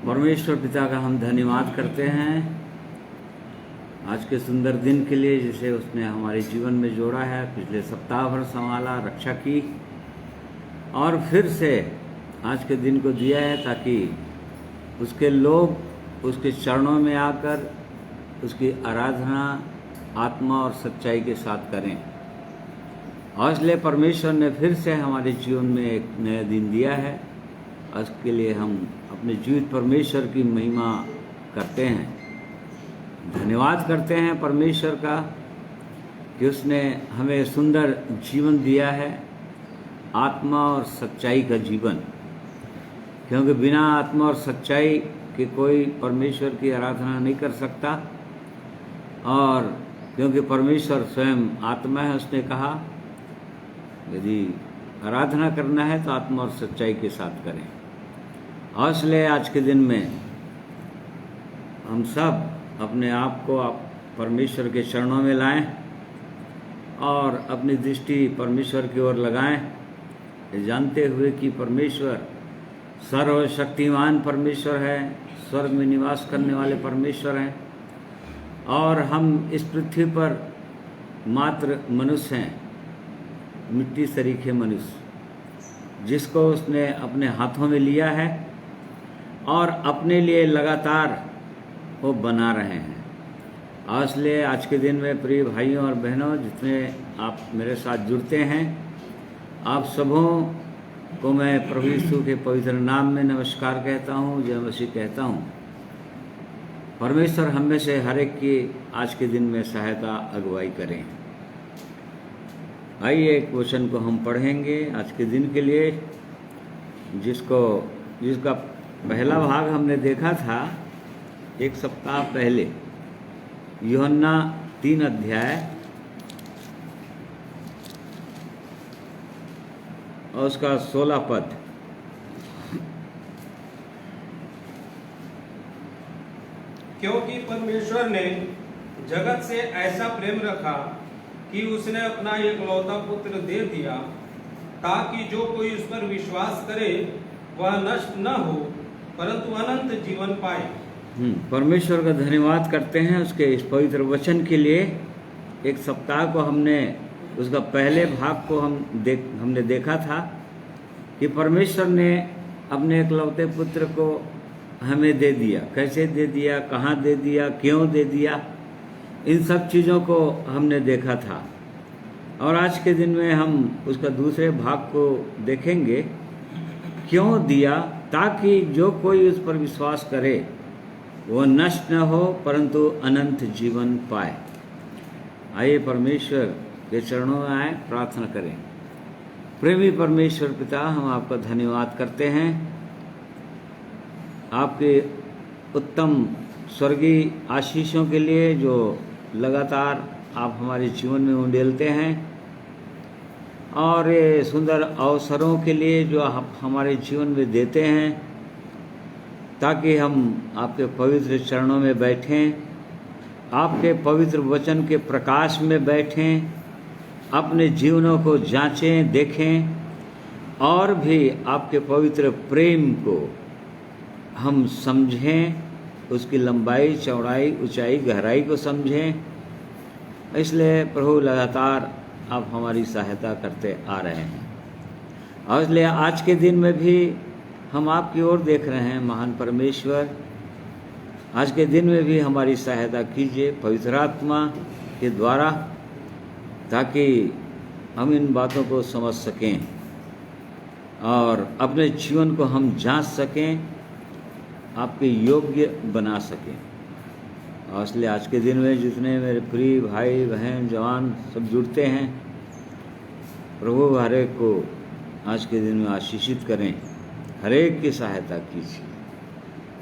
परमेश्वर पिता का हम धन्यवाद करते हैं आज के सुंदर दिन के लिए, जिसे उसने हमारे जीवन में जोड़ा है। पिछले सप्ताह भर संभाला, रक्षा की और फिर से आज के दिन को दिया है ताकि उसके लोग उसके चरणों में आकर उसकी आराधना आत्मा और सच्चाई के साथ करें। और इसलिए परमेश्वर ने फिर से हमारे जीवन में एक नया दिन दिया है। उसके लिए हम अपने जीवित परमेश्वर की महिमा करते हैं, धन्यवाद करते हैं परमेश्वर का कि उसने हमें सुंदर जीवन दिया है, आत्मा और सच्चाई का जीवन। क्योंकि बिना आत्मा और सच्चाई के कोई परमेश्वर की आराधना नहीं कर सकता। और क्योंकि परमेश्वर स्वयं आत्मा है, उसने कहा यदि आराधना करना है तो आत्मा और सच्चाई के साथ करें। और इसलिए आज के दिन में हम सब अपने आप को परमेश्वर के चरणों में लाएं और अपनी दृष्टि परमेश्वर की ओर लगाएं, जानते हुए कि परमेश्वर सर्वशक्तिमान परमेश्वर है, स्वर्ग में निवास करने वाले परमेश्वर हैं और हम इस पृथ्वी पर मात्र मनुष्य हैं, मिट्टी सरीखे मनुष्य, जिसको उसने अपने हाथों में लिया है और अपने लिए लगातार वो बना रहे हैं। और इसलिए आज के दिन में प्रिय भाइयों और बहनों, जितने आप मेरे साथ जुड़ते हैं, आप सबों को मैं प्रभु यीशु के पवित्र नाम में नमस्कार कहता हूँ, जय मसीह कहता हूँ। परमेश्वर हम में से हर एक की आज के दिन में सहायता अगुवाई करें। आइए एक वचन को हम पढ़ेंगे आज के दिन के लिए, जिसका पहला भाग हमने देखा था एक सप्ताह पहले, यूहन्ना 3 अध्याय और उसका 16 पद। क्योंकि परमेश्वर ने जगत से ऐसा प्रेम रखा कि उसने अपना एकलौता पुत्र दे दिया, ताकि जो कोई उस पर विश्वास करे वह नष्ट न हो परंतु अनंत जीवन पाए। परमेश्वर का धन्यवाद करते हैं उसके इस पवित्र वचन के लिए। एक सप्ताह को हमने उसका पहले भाग को हमने देखा था कि परमेश्वर ने अपने एकलौते पुत्र को हमें दे दिया। कैसे दे दिया, कहाँ दे दिया, क्यों दे दिया, इन सब चीज़ों को हमने देखा था। और आज के दिन में हम उसका दूसरे भाग को देखेंगे, क्यों दिया, ताकि जो कोई उस पर विश्वास करे वो नष्ट न हो परंतु अनंत जीवन पाए। आइए परमेश्वर के चरणों में आए, प्रार्थना करें। प्रेमी परमेश्वर पिता, हम आपका धन्यवाद करते हैं आपके उत्तम स्वर्गीय आशीषों के लिए जो लगातार आप हमारे जीवन में उंडेलते हैं, और ये सुंदर अवसरों के लिए जो आप हमारे जीवन में देते हैं, ताकि हम आपके पवित्र चरणों में बैठें, आपके पवित्र वचन के प्रकाश में बैठें, अपने जीवनों को जांचें, देखें और भी आपके पवित्र प्रेम को हम समझें, उसकी लंबाई, चौड़ाई, ऊंचाई, गहराई को समझें। इसलिए प्रभु लगातार आप हमारी सहायता करते आ रहे हैं और इसलिए आज के दिन में भी हम आपकी ओर देख रहे हैं। महान परमेश्वर, आज के दिन में भी हमारी सहायता कीजिए पवित्र आत्मा के द्वारा, ताकि हम इन बातों को समझ सकें और अपने जीवन को हम जांच सकें, आपके योग्य बना सकें। और इसलिए आज के दिन में जितने मेरे प्रिय भाई बहन जवान सब जुड़ते हैं, प्रभु हर एक को आज के दिन में आशीषित करें, हर एक की सहायता कीजिए।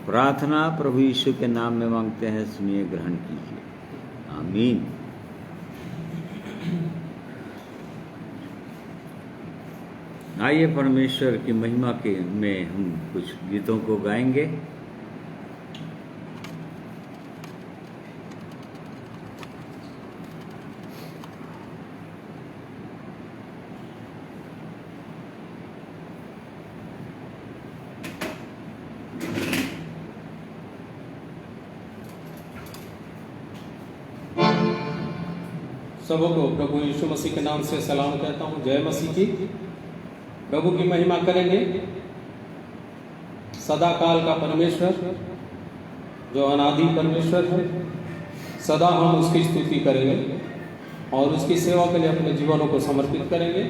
प्रार्थना प्रभु यीशु के नाम में मांगते हैं, सुनिए, ग्रहण कीजिए, आमीन। आइए परमेश्वर की महिमा के में हम कुछ गीतों को गाएंगे। सबको प्रभु यीशु मसीह के नाम से सलाम कहता हूँ। जय मसीह की। प्रभु की महिमा करेंगे। सदा काल का परमेश्वर जो अनादि परमेश्वर है, सदा हम उसकी स्तुति करेंगे और उसकी सेवा के लिए अपने जीवनों को समर्पित करेंगे।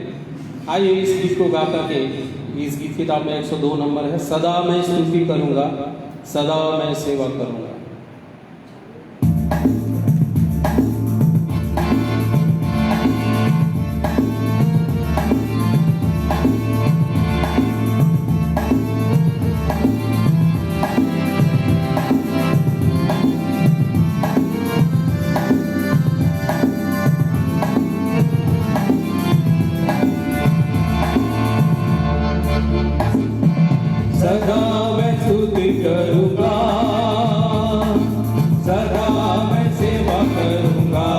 आइए इस गीत को गा करके, इस गीत किताब में 102 नंबर है, सदा मैं स्तुति करूँगा, सदा मैं सेवा करूँगा। सदा मैं स्तुति करूँगा, सदा मैं सेवा करूँगा,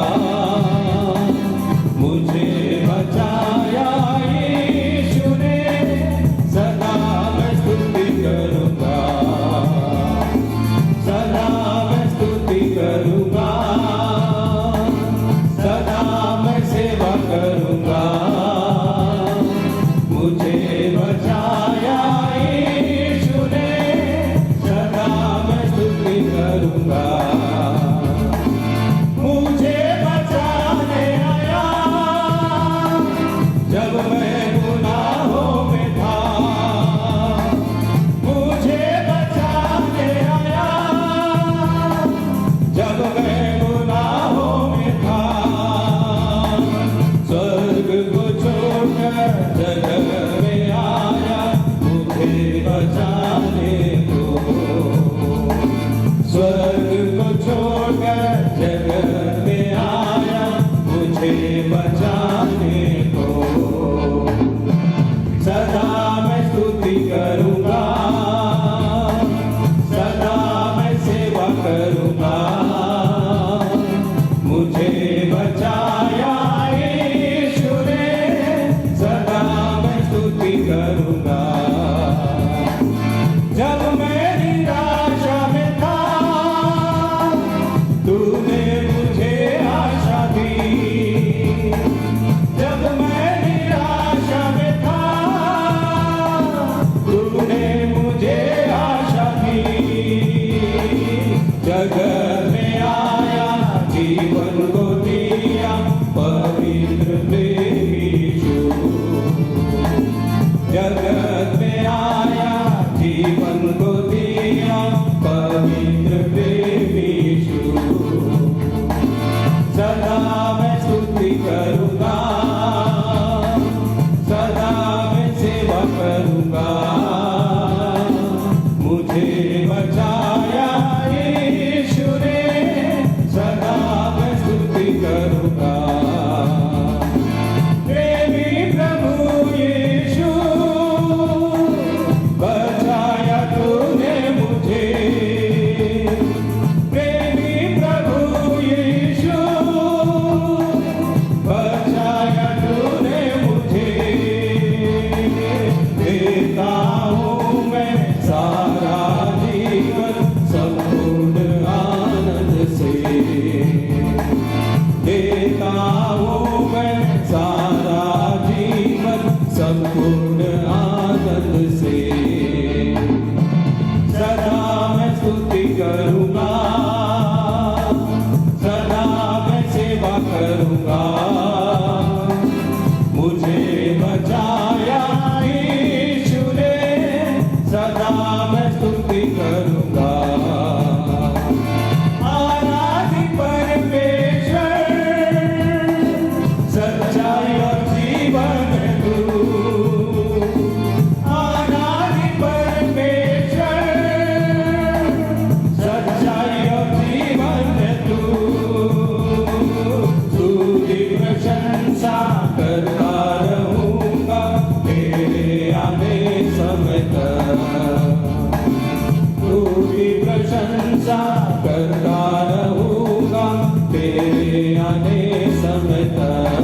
मुझे बचाया यीशु ने, सदा मैं स्तुति करूँगा, सदा मैं स्तुति करूँगा, सदा मैं सेवा करूँगा, मुझे बचाया करूँगा। मुझे बचाने आया जब मैं गुनाहों में था, मुझे बचाने आया जब मैं गुनाहों में था। स्वर्ग को छोड़कर जगत में आया मुझे बचाने को, स्वर्ग को छोड़कर जगत में आया मुझे बचाने को। सदा मैं स्तुति करूँगा, सदा मैं सेवा करूँगा, मुझे बचाया यीशु ने, सदा मैं स्तुति करूँगा। जब मैं निराशा में था, तूने मुझे आशा दी। जब मैं निराशा में था, तूने मुझे आशा दी। जगत में आया जीवन को दिया पवित्र प्रेम यीशु, जगत में आया जीवन को दिया पवित्र प्रेम यीशु। सदा मैं स्तुति करूँगा, सदा मैं सेवा करूँगा, मुझे बचाया यीशु ने, सदा मैं स्तुति करूँगा। प्रेमी प्रभु यीशु, बचाया तूने मुझे, प्रेमी प्रभु यीशु, बचाया तूने मुझे। देता हूँ मैं सारा जीवन संपूर्ण आनंद से, देता हूँ मैं सारा जीवन संपूर्ण आनंद से। सदा मैं स्तुति करूँगा, सदा मैं सेवा करूँगा, मुझे बचाया यीशु ने, सदा मैं स्तुति करूँगा। आराधी परमेश्वर, सच्चाई और जीवन तू, आराधी परमेश्वर, सच्चाई और जीवन तू। तुझी प्रशंसा करता रहूँगा तेरे आने समय तक, तुझी प्रशंसा करता रहूँगा तेरे आने समय तक।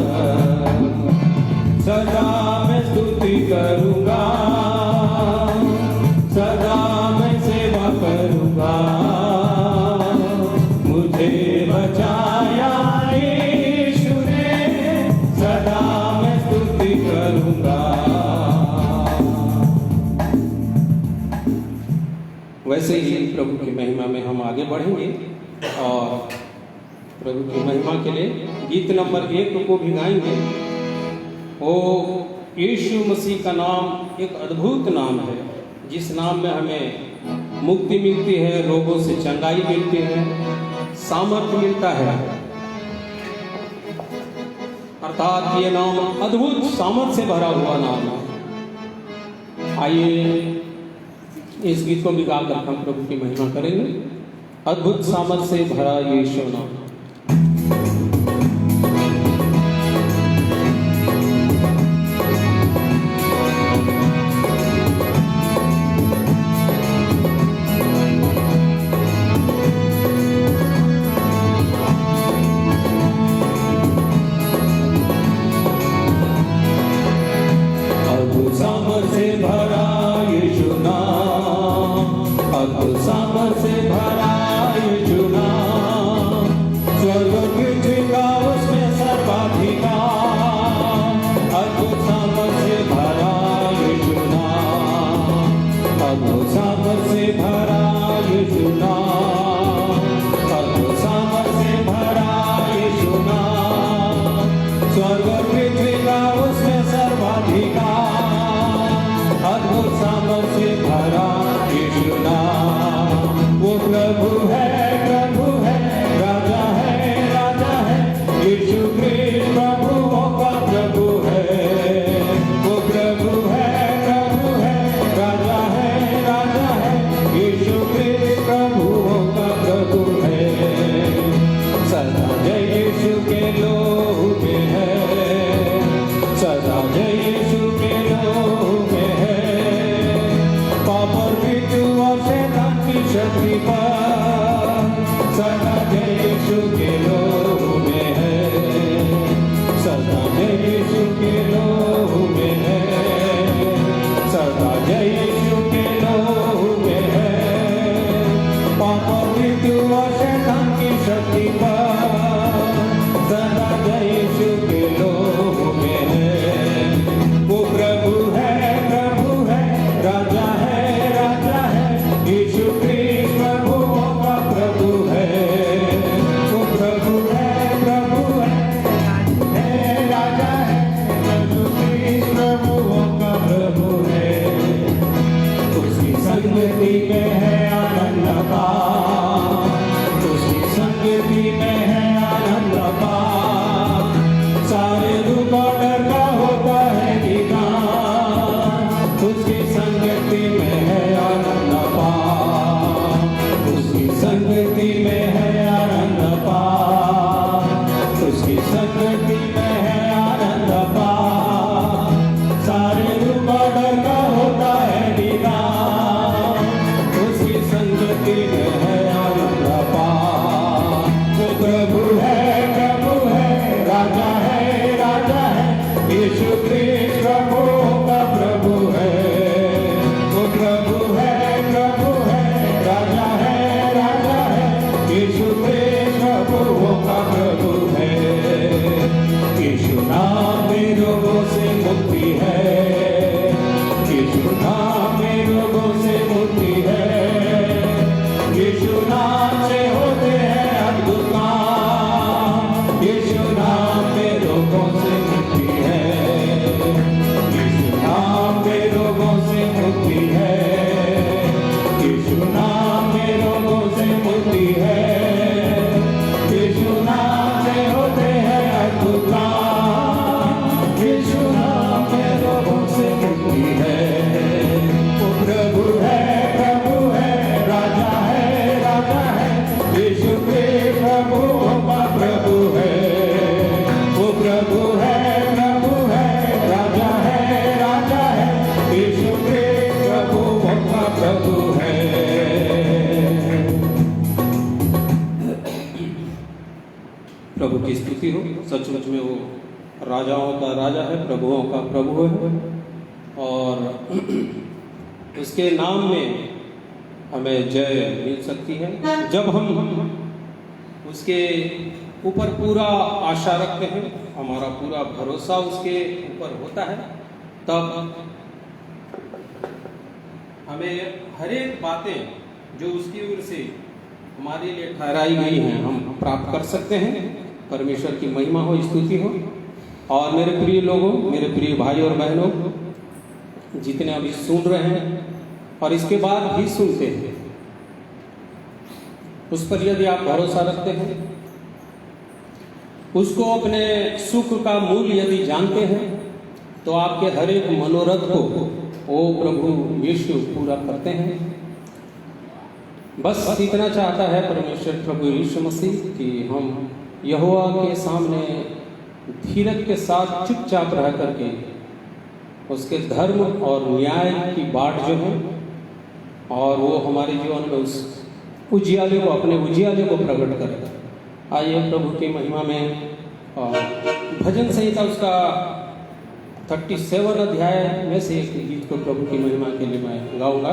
सदा मैं स्तुति करूँगा, सदा मैं सेवा करूँगा, मुझे बचाया यीशु ने, करूँगा। वैसे ही प्रभु की महिमा में हम आगे बढ़ेंगे और प्रभु की महिमा के लिए गीत नंबर 1 को भी गाएंगे। ओ यीशु मसीह का नाम एक अद्भुत नाम है, जिस नाम में हमें मुक्ति मिलती है, रोगों से चंगाई मिलती है, सामर्थ्य मिलता है। अर्थात ये नाम अद्भुत सामर्थ्य से भरा हुआ नाम है। आइए इस गीत को भी गाकर हम प्रभु की महिमा करेंगे। अद्भुत सामर्थ्य से भरा यीशु नाम। प्रभु की स्तुति हो। सचमुच में वो राजाओं का राजा है, प्रभुओं का प्रभु है, और उसके नाम में हमें जय मिल सकती है जब हम उसके ऊपर पूरा आशा रखते हैं, हमारा पूरा भरोसा उसके ऊपर होता है, तब हमें हर एक बातें जो उसकी ओर से हमारे लिए ठहराई गई हैं हम प्राप्त कर सकते हैं। परमेश्वर की महिमा हो, स्तुति हो। और मेरे प्रिय लोगों, मेरे प्रिय भाई और बहनों, जितने अभी सुन रहे हैं और इसके बाद भी सुनते हैं, उस पर यदि आप भरोसा रखते हैं, उसको अपने सुख का मूल यदि जानते हैं, तो आपके हर एक मनोरथ को वो प्रभु यीशु पूरा करते हैं। बस इतना चाहता है परमेश्वर प्रभु यीशु मसीह कि हम यहोवा के सामने धीरज के साथ चुपचाप रह करके उसके धर्म और न्याय की बाट जो है, और वो हमारे जीवन में उस उजियाले को, अपने उजियाले को प्रकट करेगा। आइए प्रभु की महिमा में भजन संहिता उसका 37 अध्याय में से एक गीत को प्रभु की महिमा के लिए मैं गाऊंगा।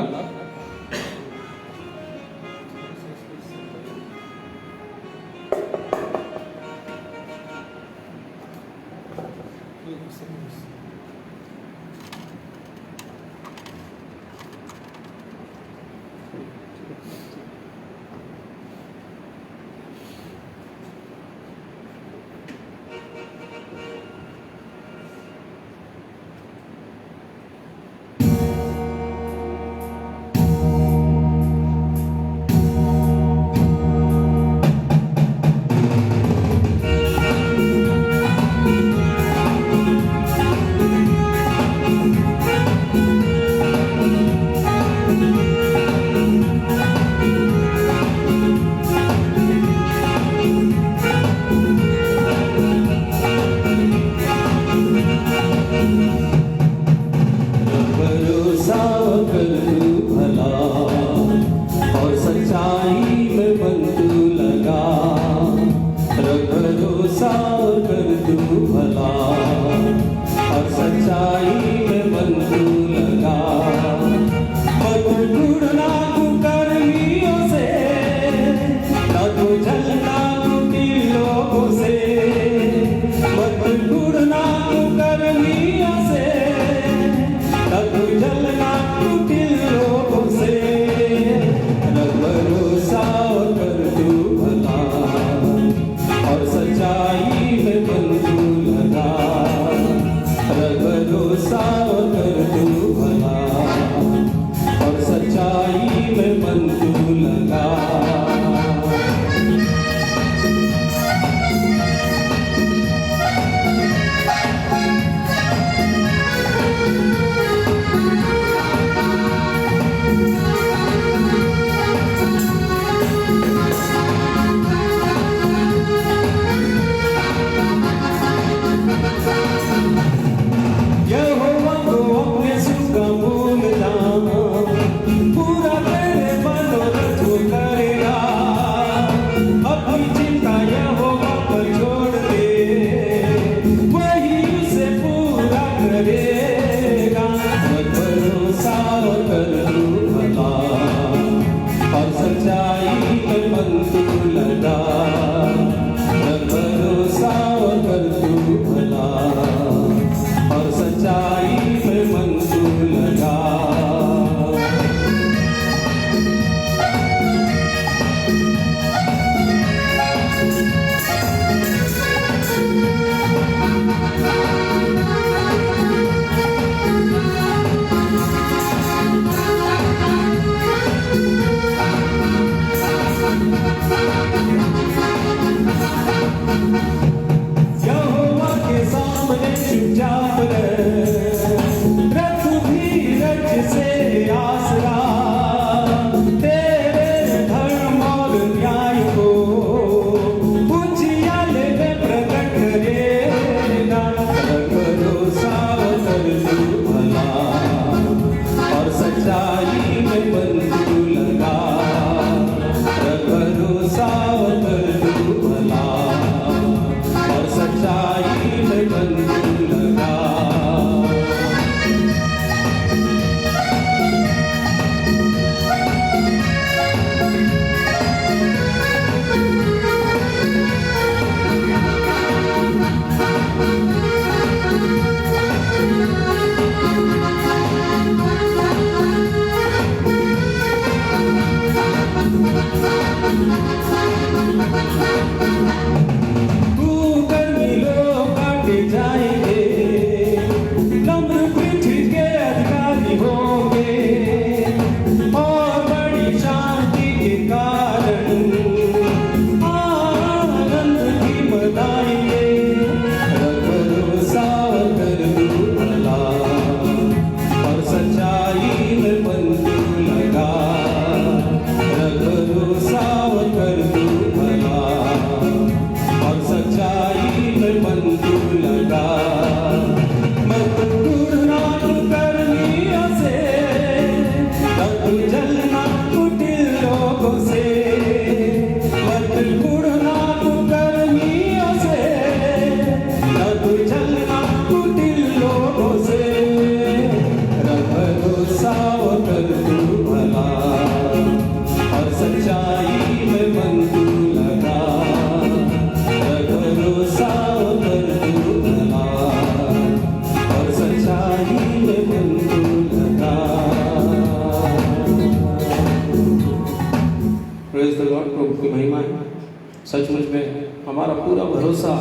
की महिमा है। सचमुच में हमारा पूरा भरोसा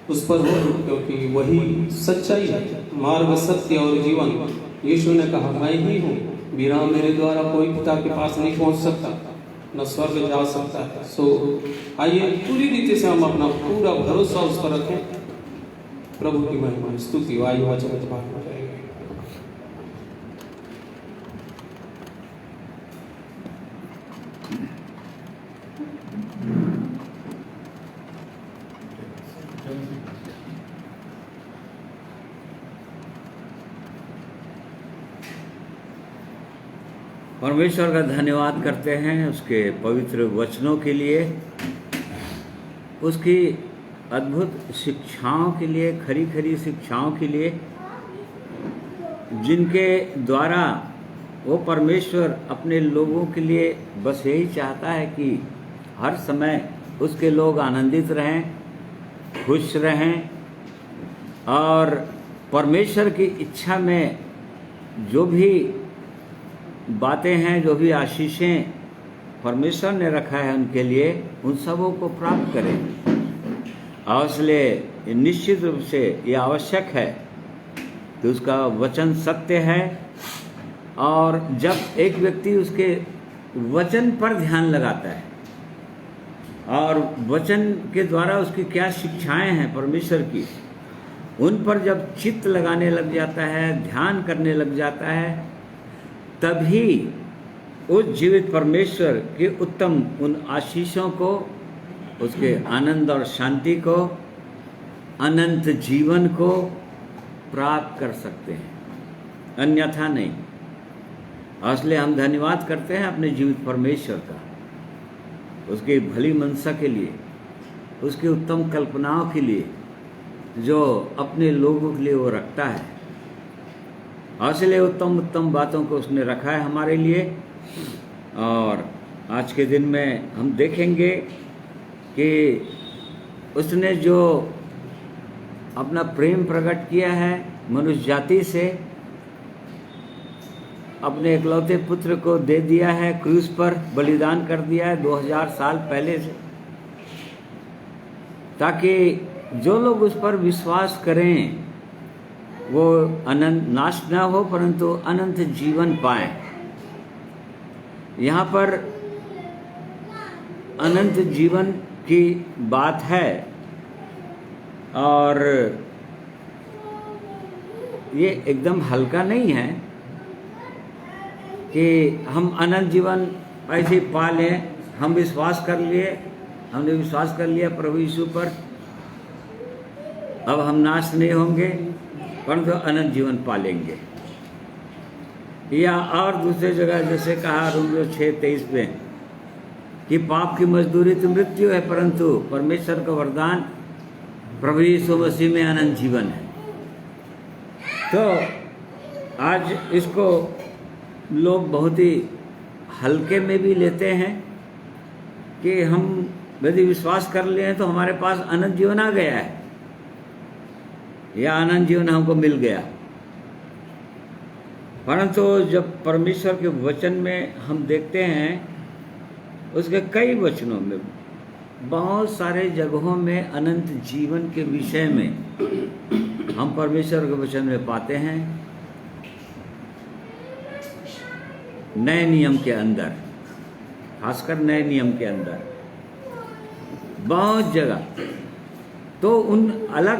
उस पर हो, क्योंकि वही सच्चाई है, मार्ग, सत्य और जीवन। यीशु ने कहा, मैं ही हूँ, बिना मेरे द्वारा कोई पिता के पास नहीं पहुँच सकता, न स्वर्ग जा सकता है। सो आइए पूरी रीति से हम अपना पूरा भरोसा उस पर रखें। प्रभु की महिमा, स्तुति, वायु वचन भाग में रहेंगे। परमेश्वर का धन्यवाद करते हैं उसके पवित्र वचनों के लिए, उसकी अद्भुत शिक्षाओं के लिए, खरी खरी शिक्षाओं के लिए, जिनके द्वारा वो परमेश्वर अपने लोगों के लिए बस यही चाहता है कि हर समय उसके लोग आनंदित रहें, खुश रहें, और परमेश्वर की इच्छा में जो भी बातें हैं, जो भी आशीषें परमेश्वर ने रखा है उनके लिए, उन सबों को प्राप्त करें। और इसलिए निश्चित रूप से ये आवश्यक है कि उसका वचन सत्य है, और जब एक व्यक्ति उसके वचन पर ध्यान लगाता है और वचन के द्वारा उसकी क्या शिक्षाएं हैं परमेश्वर की, उन पर जब चित्त लगाने लग जाता है, ध्यान करने लग जाता है, तभी उस जीवित परमेश्वर के उत्तम उन आशीषों को, उसके आनंद और शांति को, अनंत जीवन को प्राप्त कर सकते हैं, अन्यथा नहीं। इसलिए हम धन्यवाद करते हैं अपने जीवित परमेश्वर का, उसकी भली मनसा के लिए, उसकी उत्तम कल्पनाओं के लिए, जो अपने लोगों के लिए वो रखता है। इसलिए उत्तम उत्तम बातों को उसने रखा है हमारे लिए। और आज के दिन में हम देखेंगे कि उसने जो अपना प्रेम प्रकट किया है मनुष्य जाति से, अपने इकलौते पुत्र को दे दिया है, क्रूस पर बलिदान कर दिया है 2000 साल पहले से, ताकि जो लोग उस पर विश्वास करें वो अनंत नाश न हो, परंतु अनंत जीवन पाए। यहाँ पर अनंत जीवन की बात है, और ये एकदम हल्का नहीं है कि हम अनंत जीवन ऐसे ही पा लें। हम विश्वास कर लिए, हमने विश्वास कर लिया प्रभु यीशु पर, अब हम नाश नहीं होंगे परंतु अनंत जीवन पालेंगे। या और दूसरे जगह जैसे कहा रोमियो 6:23 में कि पाप की मजदूरी तो मृत्यु है, परंतु परमेश्वर का वरदान प्रभु यीशु मसीह में अनंत जीवन है। तो आज इसको लोग बहुत ही हल्के में भी लेते हैं कि हम यदि विश्वास कर लिए तो हमारे पास अनंत जीवन आ गया है, या अनंत जीवन हमको मिल गया। परंतु जब परमेश्वर के वचन में हम देखते हैं, उसके कई वचनों में, बहुत सारे जगहों में अनंत जीवन के विषय में हम परमेश्वर के वचन में पाते हैं। नए नियम के अंदर, खासकर नए नियम के अंदर बहुत जगह, तो उन अलग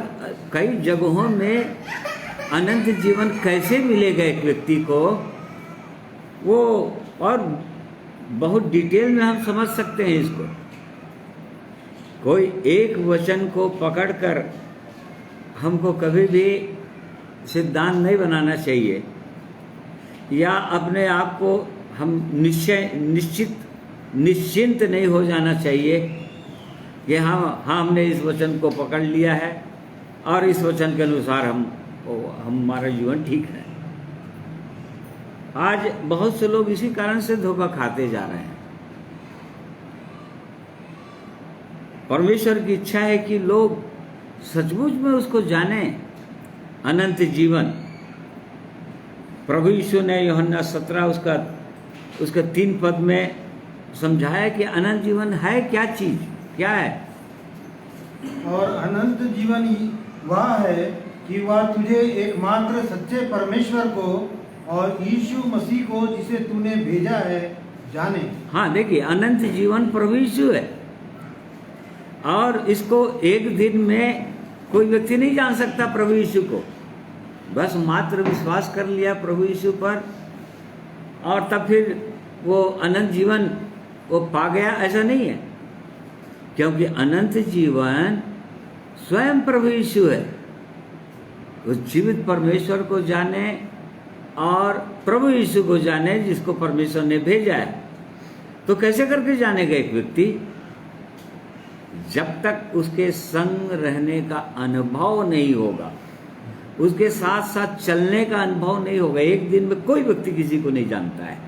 कई जगहों में अनंत जीवन कैसे मिलेगा एक व्यक्ति को, वो और बहुत डिटेल में हम समझ सकते हैं इसको। कोई एक वचन को पकड़कर हमको कभी भी सिद्धांत नहीं बनाना चाहिए, या अपने आप को हम निश्चिंत नहीं हो जाना चाहिए कि हाँ हमने इस वचन को पकड़ लिया है और इस वचन के अनुसार हमारा जीवन ठीक है। आज बहुत से लोग इसी कारण से धोखा खाते जा रहे हैं। परमेश्वर की इच्छा है कि लोग सचमुच में उसको जाने, अनंत जीवन। प्रभु यीशु ने यूहन्ना 17 उसका 3 पद में समझाया कि अनंत जीवन है क्या चीज, क्या है। और अनंत जीवन ही वह है कि वह तुझे एकमात्र सच्चे परमेश्वर को और यीशु मसीह को जिसे तूने भेजा है जाने। हाँ देखिए, अनंत जीवन प्रभु यीशु है, और इसको एक दिन में कोई व्यक्ति नहीं जान सकता प्रभु यीशु को। बस मात्र विश्वास कर लिया प्रभु यीशु पर और तब फिर वो अनंत जीवन वो पा गया, ऐसा नहीं है। क्योंकि अनंत जीवन स्वयं प्रभु यीशु है। उस जीवित परमेश्वर को जाने और प्रभु यीशु को जाने जिसको परमेश्वर ने भेजा है। तो कैसे करके जानेगा एक व्यक्ति? जब तक उसके संग रहने का अनुभव नहीं होगा, उसके साथ साथ चलने का अनुभव नहीं होगा। एक दिन में कोई व्यक्ति किसी को नहीं जानता है।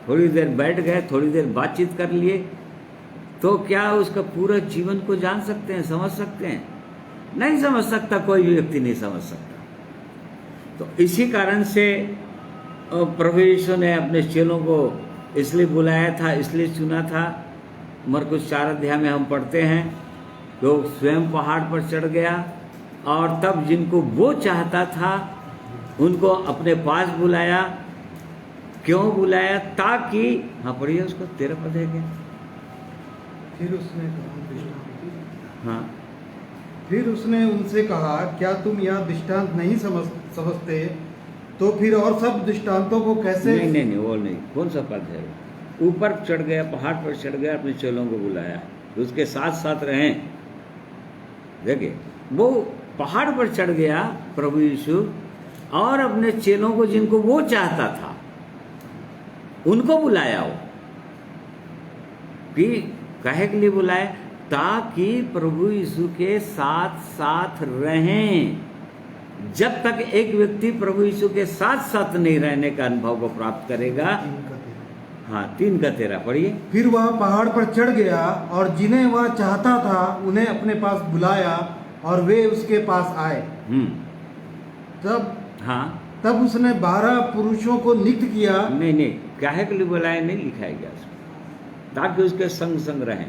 थोड़ी देर बैठ गए, थोड़ी देर बातचीत कर लिए, तो क्या उसका पूरा जीवन को जान सकते हैं, समझ सकते हैं? नहीं समझ सकता, कोई भी व्यक्ति नहीं समझ सकता। तो इसी कारण से प्रभु यीशु ने अपने चेलों को इसलिए बुलाया था, इसलिए चुना था। मरकुस 4 अध्याय में हम पढ़ते हैं, वो स्वयं पहाड़ पर चढ़ गया और तब जिनको वो चाहता था उनको अपने पास बुलाया। क्यों बुलाया? ताकि, हाँ पढ़िए उसको, 13 पद है क्या? फिर उसने कहा दृष्टांत। हाँ, फिर उसने उनसे कहा, क्या तुम यह दृष्टांत नहीं समझते? तो फिर और सब दृष्टांतों को कैसे? नहीं, वो नहीं। कौन सा पद है? ऊपर चढ़ गया, पहाड़ पर चढ़ गया, अपने चेलों को बुलाया, उसके साथ साथ रहें। देखिए, वो पहाड़ पर चढ़ गया प्रभु यीशु और अपने चेलों को, जिनको वो चाहता था, उनको बुलाया। वो कि काहे के लिए बुलाया? ताकि प्रभु यीशु के साथ साथ रहें। जब तक एक व्यक्ति प्रभु यीशु के साथ साथ नहीं रहने का अनुभव को प्राप्त करेगा। हाँ, 3 का 13 पढ़िए। फिर वह पहाड़ पर चढ़ गया और जिन्हें वह चाहता था उन्हें अपने पास बुलाया और वे उसके पास आए। तब उसने 12 पुरुषों को नियुक्त किया। नहीं, काहे के लिए बुलाया नहीं लिखाया गया उसमें, ताकि उसके संग संग रहें।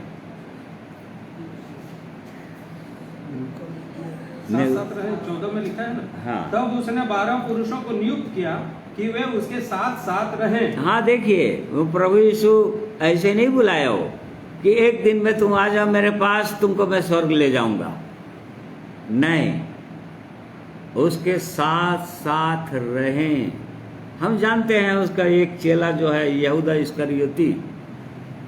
साथ रहे 14 में लिखा है ना। हाँ। तब उसने 12 पुरुषों को नियुक्त किया कि वे उसके साथ साथ रहें। हाँ देखिए, वो प्रभु यीशु ऐसे नहीं बुलाया हो कि एक दिन में तुम आ जाओ मेरे पास, तुमको मैं स्वर्ग ले जाऊंगा। नहीं, उसके साथ साथ रहें। हम जानते हैं उसका एक चेला जो है यहूदा इस्करियोती,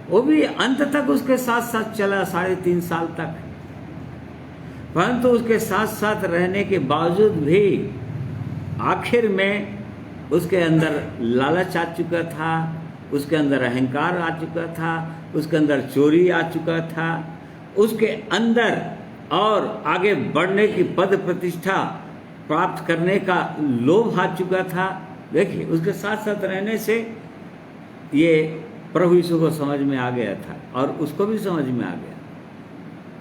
वो भी अंत तक उसके साथ साथ चला, 3.5 साल तक। परंतु उसके साथ साथ रहने के बावजूद भी आखिर में उसके अंदर लालच आ चुका था, उसके अंदर अहंकार आ चुका था, उसके अंदर चोरी आ चुका था, उसके अंदर और आगे बढ़ने की पद प्रतिष्ठा प्राप्त करने का लोभ आ चुका था। देखिए, उसके साथ साथ रहने से ये प्रभु यीशु को समझ में आ गया था और उसको भी समझ में आ गया,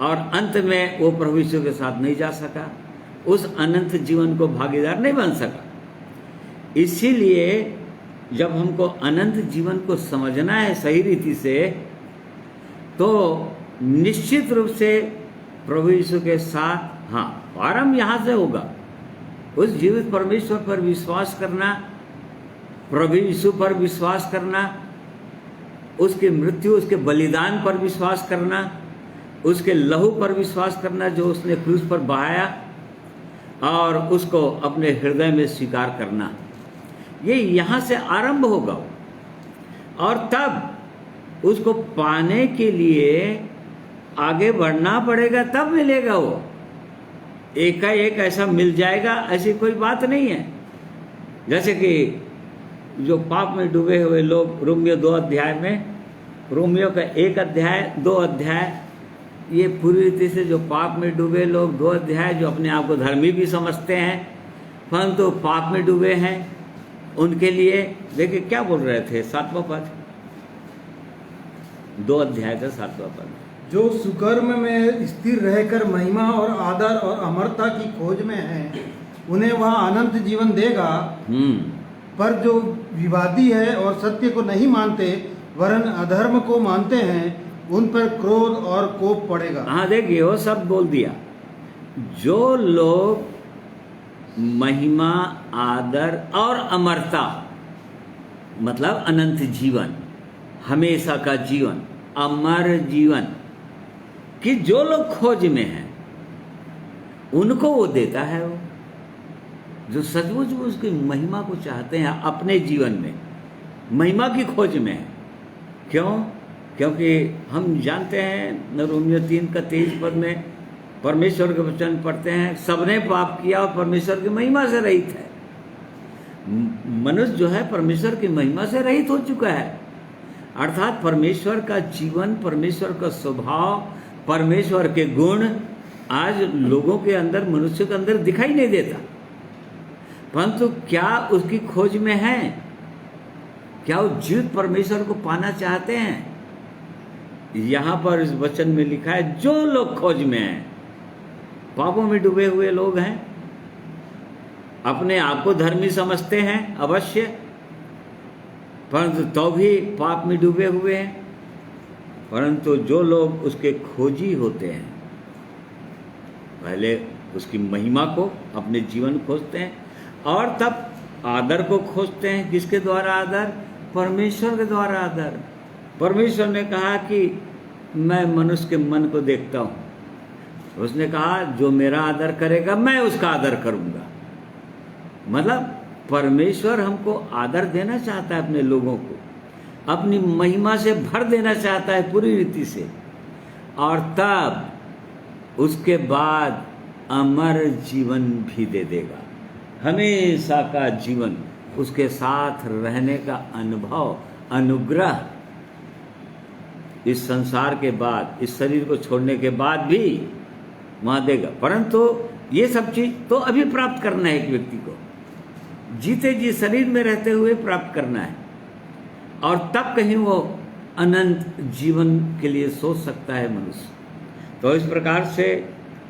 और अंत में वो प्रभु यीशु के साथ नहीं जा सका, उस अनंत जीवन को भागीदार नहीं बन सका। इसीलिए जब हमको अनंत जीवन को समझना है सही रीति से, तो निश्चित रूप से प्रभु यीशु के साथ, हाँ, आरंभ यहाँ से होगा। उस जीवित परमेश्वर पर विश्वास करना, प्रभु यीशु पर विश्वास करना, उसकी मृत्यु, उसके बलिदान पर विश्वास करना, उसके लहू पर विश्वास करना जो उसने क्रूस पर बहाया, और उसको अपने हृदय में स्वीकार करना। ये यहाँ से आरंभ होगा, और तब उसको पाने के लिए आगे बढ़ना पड़ेगा, तब मिलेगा। वो एकाएक ऐसा मिल जाएगा, ऐसी कोई बात नहीं है। जैसे कि जो पाप में डूबे हुए लोग, रोमियो 2 अध्याय में, रोमियो का 1 अध्याय 2 अध्याय, ये पूरी रीति से जो पाप में डूबे लोग, 2 अध्याय, जो अपने आप को धर्मी भी समझते हैं परंतु पाप में डूबे हैं, उनके लिए देखिए क्या बोल रहे थे, 7वां पद, 2 अध्याय का 7वां पद। जो सुकर्म में स्थिर रहकर महिमा और आदर और अमरता की खोज में हैं, उन्हें वह अनंत जीवन देगा। पर जो विवादी है और सत्य को नहीं मानते, वरन अधर्म को मानते हैं उन पर क्रोध और कोप पड़ेगा। हाँ देखिए, वो सब बोल दिया। जो लोग महिमा, आदर और अमरता, मतलब अनंत जीवन, हमेशा का जीवन, अमर जीवन कि जो लोग खोज में हैं, उनको वो देता है। वो जो सचमुच उसकी महिमा को चाहते हैं अपने जीवन में, महिमा की खोज में है। क्यों? क्योंकि हम जानते हैं रोमियो 3:23 में परमेश्वर के वचन पढ़ते हैं, सबने पाप किया और परमेश्वर की महिमा से रहित है। मनुष्य जो है परमेश्वर की महिमा से रहित हो चुका है। अर्थात परमेश्वर का जीवन, परमेश्वर का स्वभाव, परमेश्वर के गुण आज लोगों के अंदर, मनुष्य के अंदर दिखाई नहीं देता। परंतु क्या उसकी खोज में है? क्या वो जीवित परमेश्वर को पाना चाहते हैं? यहां पर इस वचन में लिखा है, जो लोग खोज में हैं, पापों में डूबे हुए लोग हैं, अपने आप को धर्मी समझते हैं अवश्य, परंतु तो भी पाप में डूबे हुए हैं। परंतु जो लोग उसके खोजी होते हैं, पहले उसकी महिमा को अपने जीवन खोजते हैं और तब आदर को खोजते हैं। किसके द्वारा आदर? परमेश्वर के द्वारा आदर। परमेश्वर ने कहा कि मैं मनुष्य के मन को देखता हूं। उसने कहा जो मेरा आदर करेगा मैं उसका आदर करूंगा। मतलब परमेश्वर हमको आदर देना चाहता है, अपने लोगों को अपनी महिमा से भर देना चाहता है पूरी रीति से, और तब उसके बाद अमर जीवन भी दे देगा। हमेशा का जीवन, उसके साथ रहने का अनुभव, अनुग्रह इस संसार के बाद, इस शरीर को छोड़ने के बाद भी वहां देगा। परंतु ये सब चीज तो अभी प्राप्त करना है, एक व्यक्ति को जीते जी शरीर में रहते हुए प्राप्त करना है, और तब कहीं वो अनंत जीवन के लिए सोच सकता है मनुष्य। तो इस प्रकार से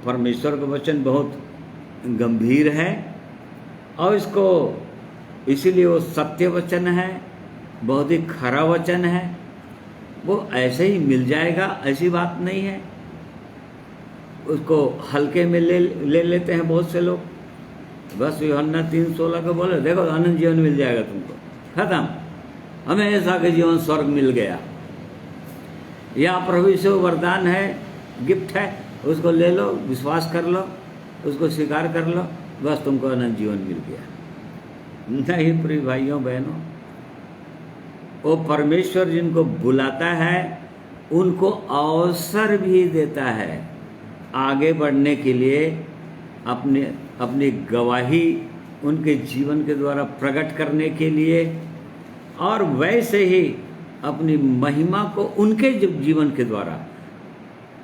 परमेश्वर का वचन बहुत गंभीर है, और इसको इसीलिए वो सत्य वचन है, बहुत ही खरा वचन है। वो ऐसे ही मिल जाएगा ऐसी बात नहीं है। उसको हल्के में ले लेते हैं बहुत से लोग। बस यूहन्ना 3:16 को बोले, देखो अनंत जीवन मिल जाएगा तुमको, खत्म, हमेशा के जीवन स्वर्ग मिल गया। या प्रभु यीशु वरदान है, गिफ्ट है, उसको ले लो, विश्वास कर लो, उसको स्वीकार कर लो, बस तुमको अनंत जीवन मिल गया। नहीं प्रिय भाइयों बहनों, वो परमेश्वर जिनको बुलाता है उनको अवसर भी देता है आगे बढ़ने के लिए, अपनी गवाही उनके जीवन के द्वारा प्रकट करने के लिए, और वैसे ही अपनी महिमा को उनके जीवन के द्वारा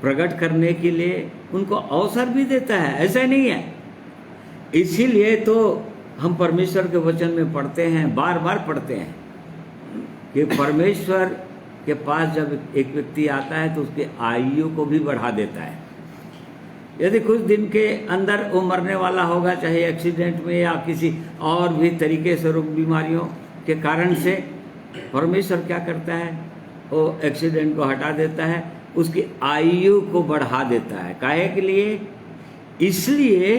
प्रकट करने के लिए उनको अवसर भी देता है। ऐसा नहीं है। इसीलिए तो हम परमेश्वर के वचन में पढ़ते हैं, बार बार पढ़ते हैं कि परमेश्वर के पास जब एक व्यक्ति आता है तो उसके आयु को भी बढ़ा देता है। यदि कुछ दिन के अंदर वो मरने वाला होगा, चाहे एक्सीडेंट में या किसी और भी तरीके से रोग बीमारियों के कारण से, परमेश्वर क्या करता है? वो एक्सीडेंट को हटा देता है, उसकी आयु को बढ़ा देता है। काहे के लिए? इसलिए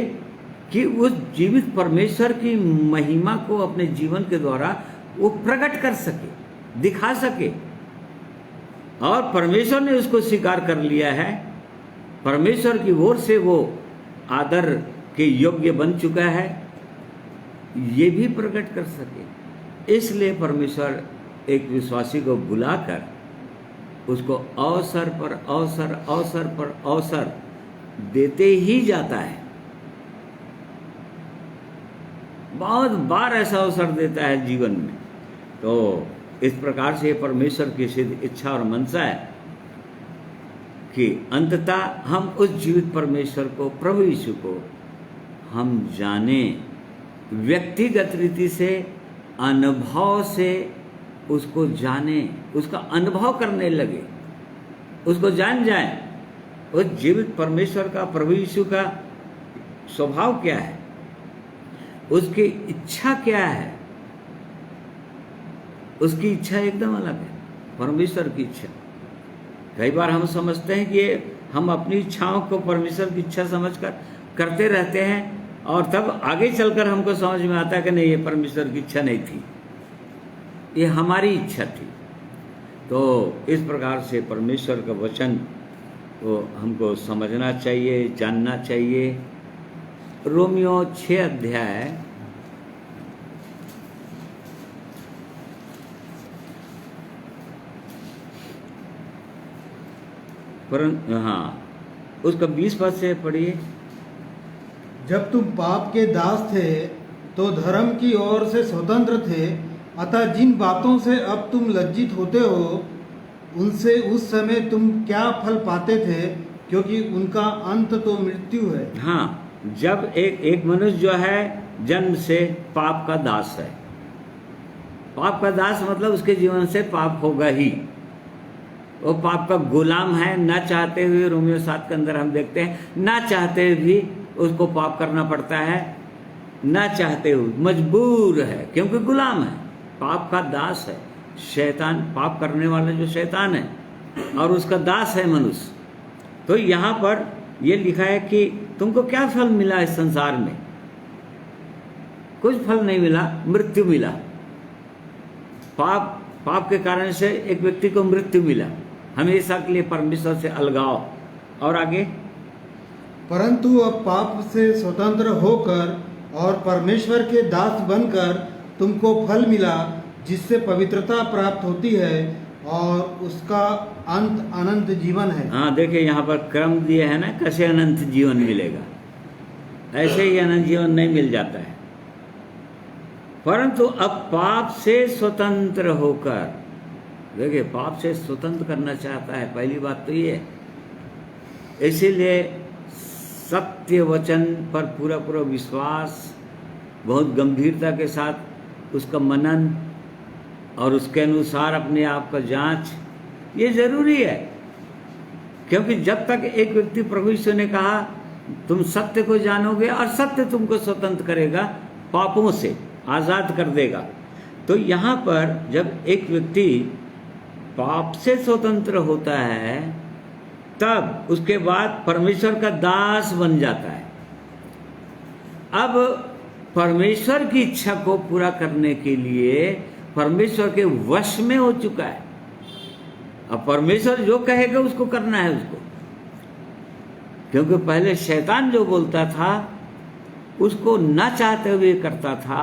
कि उस जीवित परमेश्वर की महिमा को अपने जीवन के द्वारा वो प्रकट कर सके, दिखा सके। और परमेश्वर ने उसको स्वीकार कर लिया है, परमेश्वर की ओर से वो आदर के योग्य बन चुका है, ये भी प्रकट कर सके। इसलिए परमेश्वर एक विश्वासी को बुलाकर उसको अवसर पर अवसर, अवसर पर अवसर देते ही जाता है। बहुत बार ऐसा अवसर देता है जीवन में। तो इस प्रकार से परमेश्वर की सिद्ध इच्छा और मनसा है कि अंततः हम उस जीवित परमेश्वर को, प्रभु यीशु को हम जाने, व्यक्तिगत रीति से, अनुभव से उसको जाने, उसका अनुभव करने लगे, उसको जान जाए। उस जीवित परमेश्वर का, प्रभु यीशु का स्वभाव क्या है, उसकी इच्छा क्या है। उसकी इच्छा एकदम अलग है। परमेश्वर की इच्छा। कई बार हम समझते हैं कि हम अपनी इच्छाओं को परमेश्वर की इच्छा समझकर करते रहते हैं, और तब आगे चलकर हमको समझ में आता है कि नहीं, ये परमेश्वर की इच्छा नहीं थी, ये हमारी इच्छा थी। तो इस प्रकार से परमेश्वर का वचन को हमको समझना चाहिए, जानना चाहिए। रोमियो 6 अध्याय उसका 20 पद से पढ़िए। जब तुम पाप के दास थे तो धर्म की ओर से स्वतंत्र थे, अतः जिन बातों से अब तुम लज्जित होते हो उनसे उस समय तुम क्या फल पाते थे, क्योंकि उनका अंत तो मृत्यु है। हाँ, जब एक मनुष्य जो है जन्म से पाप का दास है। पाप का दास मतलब उसके जीवन से पाप होगा ही, वो पाप का गुलाम है। ना चाहते हुए, रोमियो 7 के अंदर हम देखते हैं, ना चाहते हुए भी उसको पाप करना पड़ता है, ना चाहते हुए मजबूर है, क्योंकि गुलाम है, पाप का दास है। शैतान, पाप करने वाला जो शैतान है और उसका दास है मनुष्य। तो यहाँ पर ये लिखा है कि तुमको क्या फल मिला इस संसार में? कुछ फल नहीं मिला, मृत्यु मिला। पाप के कारण से एक व्यक्ति को मृत्यु मिला, हमेशा के लिए परमेश्वर से अलगाव। और आगे, परंतु अब पाप से स्वतंत्र होकर और परमेश्वर के दास बनकर तुमको फल मिला, जिससे पवित्रता प्राप्त होती है और उसका अंत अनंत जीवन है। हाँ, देखिए यहाँ पर क्रम दिए है ना, कैसे अनंत जीवन मिलेगा। ऐसे ही अनंत जीवन नहीं मिल जाता है। परंतु अब पाप से स्वतंत्र होकर, देखिए पाप से स्वतंत्र करना चाहता है, पहली बात तो ये। इसीलिए सत्य वचन पर पूरा पूरा विश्वास, बहुत गंभीरता के साथ उसका मनन और उसके अनुसार अपने आप का जांच, ये जरूरी है। क्योंकि जब तक एक व्यक्ति, प्रभु यीशु ने कहा तुम सत्य को जानोगे और सत्य तुमको स्वतंत्र करेगा, पापों से आज़ाद कर देगा। तो यहाँ पर जब एक व्यक्ति पाप से स्वतंत्र होता है, तब उसके बाद परमेश्वर का दास बन जाता है। अब परमेश्वर की इच्छा को पूरा करने के लिए परमेश्वर के वश में हो चुका है। अब परमेश्वर जो कहेगा उसको करना है उसको, क्योंकि पहले शैतान जो बोलता था उसको ना चाहते हुए करता था।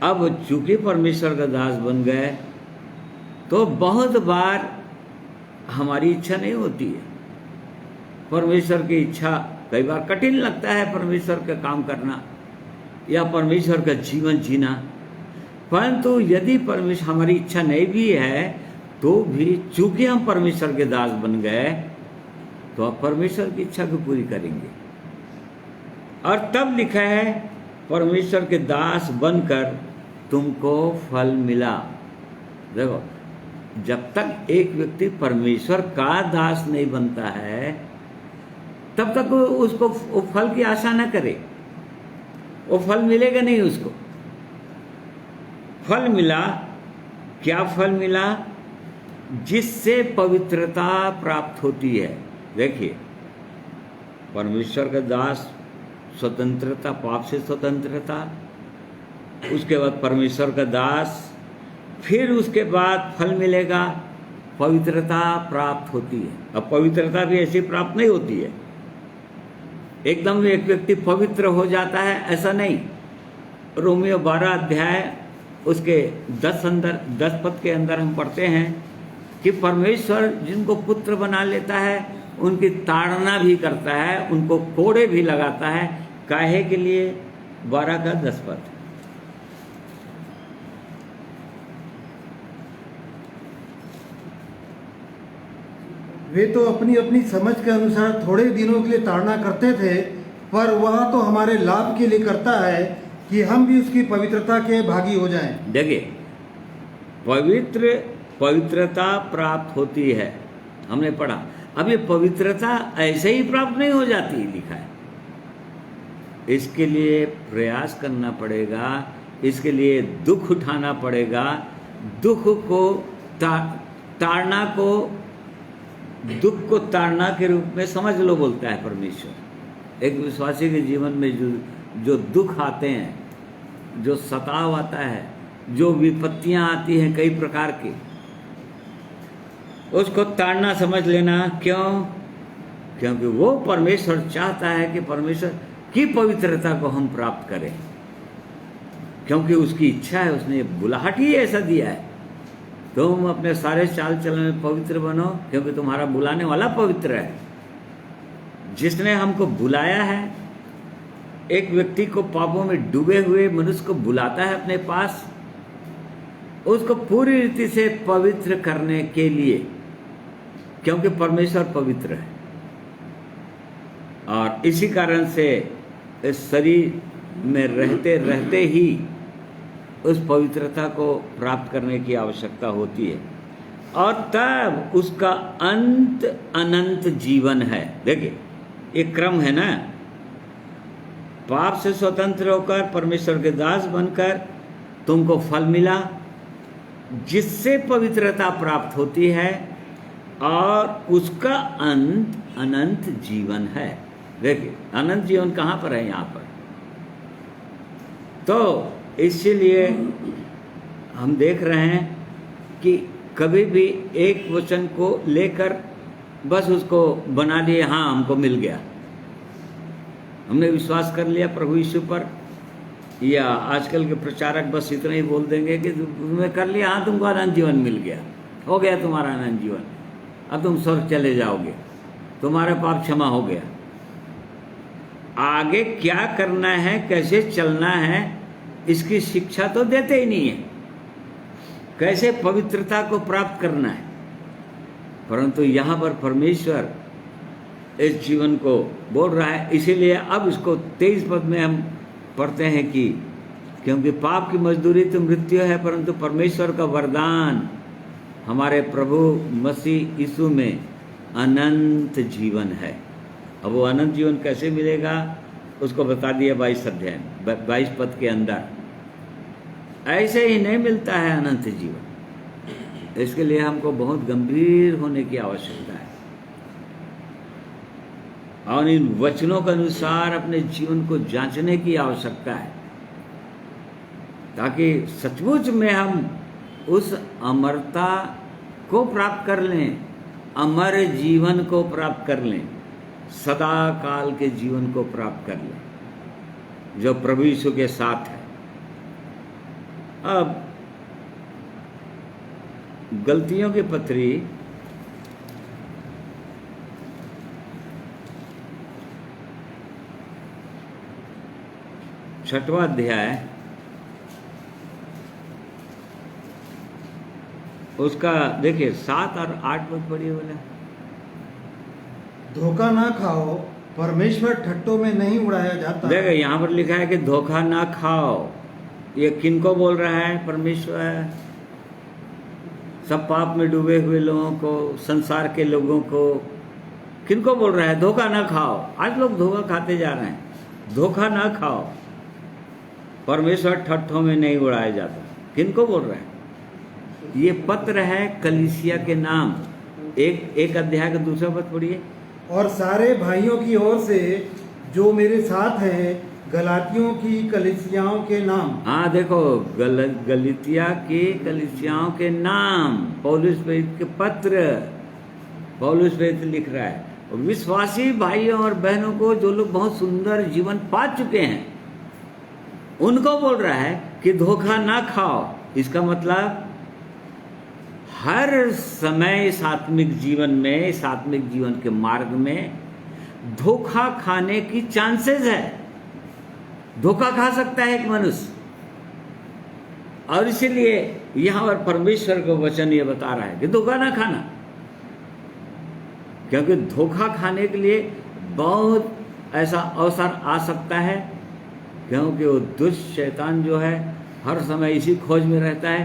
अब चूंकि परमेश्वर का दास बन गए, तो बहुत बार हमारी इच्छा नहीं होती है। परमेश्वर की इच्छा कई बार कठिन लगता है, परमेश्वर का काम करना या परमेश्वर का जीवन जीना। परंतु यदि परमेश्वर, हमारी इच्छा नहीं भी है तो भी चूंकि हम परमेश्वर के दास बन गए, तो अब परमेश्वर की इच्छा को पूरी करेंगे। और तब लिखा है परमेश्वर के दास बनकर तुमको फल मिला। देखो, जब तक एक व्यक्ति परमेश्वर का दास नहीं बनता है, तब तक उसको वो फल की आशा न करे, वो फल मिलेगा नहीं उसको। फल मिला, क्या फल मिला? जिससे पवित्रता प्राप्त होती है। देखिए, परमेश्वर का दास, स्वतंत्रता, पाप से स्वतंत्रता, उसके बाद परमेश्वर का दास, फिर उसके बाद फल मिलेगा, पवित्रता प्राप्त होती है। अब पवित्रता भी ऐसी प्राप्त नहीं होती है, एकदम एक व्यक्ति पवित्र हो जाता है, ऐसा नहीं। रोमियो 12 अध्याय उसके 10 पद के अंदर हम पढ़ते हैं कि परमेश्वर जिनको पुत्र बना लेता है उनकी ताड़ना भी करता है, उनको कोड़े भी लगाता है। काहे के लिए? 12 का 10 पद। वे तो अपनी अपनी समझ के अनुसार थोड़े दिनों के लिए ताड़ना करते थे, पर वह तो हमारे लाभ के लिए करता है कि हम भी उसकी पवित्रता के भागी हो जाएं। देखिए, पवित्रता प्राप्त होती है, हमने पढ़ा। अब ये पवित्रता ऐसे ही प्राप्त नहीं हो जाती, लिखा है। इसके लिए प्रयास करना पड़ेगा, इसके लिए दुख उठाना पड़ेगा। दुख को ताड़ना को, दुख को ताड़ना के रूप में समझ लो बोलता है परमेश्वर। एक विश्वासी के जीवन में जो दुख आते हैं, जो सताव आता है, जो विपत्तियां आती हैं कई प्रकार की, उसको ताड़ना समझ लेना। क्यों? क्योंकि वो परमेश्वर चाहता है कि परमेश्वर की पवित्रता को हम प्राप्त करें, क्योंकि उसकी इच्छा है, उसने बुलाहट ही ऐसा दिया है। तुम अपने सारे चाल चलन में पवित्र बनो, क्योंकि तुम्हारा बुलाने वाला पवित्र है। जिसने हमको बुलाया है, एक व्यक्ति को पापों में डूबे हुए मनुष्य को बुलाता है अपने पास, उसको पूरी रीति से पवित्र करने के लिए, क्योंकि परमेश्वर पवित्र है। और इसी कारण से इस शरीर में रहते रहते ही उस पवित्रता को प्राप्त करने की आवश्यकता होती है, और तब उसका अंत अनंत जीवन है। देखिए, एक क्रम है ना, पाप से स्वतंत्र होकर परमेश्वर के दास बनकर तुमको फल मिला, जिससे पवित्रता प्राप्त होती है, और उसका अंत अनंत जीवन है। देखिए, अनंत जीवन कहाँ पर है? यहाँ पर। तो इसीलिए हम देख रहे हैं कि कभी भी एक वचन को लेकर बस उसको बना लिए, हाँ हमको मिल गया, हमने विश्वास कर लिया प्रभु यीशु पर, या आजकल के प्रचारक बस इतना ही बोल देंगे कि तुमने कर लिया, हाँ तुमको अनंत जीवन मिल गया, हो गया तुम्हारा अनंत जीवन, अब तुम स्वर्ग चले जाओगे, तुम्हारा पाप क्षमा हो गया। आगे क्या करना है, कैसे चलना है, इसकी शिक्षा तो देते ही नहीं है, कैसे पवित्रता को प्राप्त करना है। परंतु यहाँ पर परमेश्वर इस जीवन को बोल रहा है। इसीलिए अब इसको 23 पद में हम पढ़ते हैं कि क्योंकि पाप की मजदूरी तो मृत्यु है, परंतु परमेश्वर का वरदान हमारे प्रभु मसीह यीशु में अनंत जीवन है। अब वो अनंत जीवन कैसे मिलेगा उसको बता दिया 22 अध्याय 22 पद के अंदर। ऐसे ही नहीं मिलता है अनंत जीवन, इसके लिए हमको बहुत गंभीर होने की आवश्यकता है और इन वचनों के अनुसार अपने जीवन को जांचने की आवश्यकता है, ताकि सचमुच में हम उस अमरता को प्राप्त कर लें, अमर जीवन को प्राप्त कर लें, सदा काल के जीवन को प्राप्त कर लें जो प्रभु यीशु के साथ है। अब गलतियों की पत्री 6वां अध्याय उसका देखिए 7 और 8 पद पढ़िए बोले। धोखा ना खाओ, परमेश्वर ठट्टों में नहीं उड़ाया जाता। देखो यहाँ पर लिखा है कि धोखा ना खाओ। ये किनको बोल रहा है? परमेश्वर सब पाप में डूबे हुए लोगों को, संसार के लोगों को किनको बोल रहा है? धोखा ना खाओ। आज लोग धोखा खाते जा रहे हैं। धोखा ना खाओ, परमेश्वर ठट्ठों में नहीं उड़ाया जाता। किनको बोल रहा है? ये पत्र है कलीसिया के नाम। एक अध्याय का 2 पद पढ़िए। और सारे भाइयों की ओर से जो मेरे साथ हैं, गलातियों की कलीसियाओं के नाम। हाँ देखो, गलातिया की कलीसियाओं के नाम, पौलुस प्रेरित के पत्र, पौलुस प्रेरित लिख रहा है विश्वासी भाइयों और बहनों को जो लोग बहुत सुंदर जीवन पा चुके हैं, उनको बोल रहा है कि धोखा ना खाओ। इसका मतलब हर समय इस आत्मिक जीवन में, इस आत्मिक जीवन के मार्ग में धोखा खाने की चांसेस है। धोखा खा सकता है एक मनुष्य, और इसीलिए यहां पर परमेश्वर को वचन ये बता रहा है कि धोखा ना खाना, क्योंकि धोखा खाने के लिए बहुत ऐसा अवसर आ सकता है, क्योंकि वो दुष्ट शैतान जो है हर समय इसी खोज में रहता है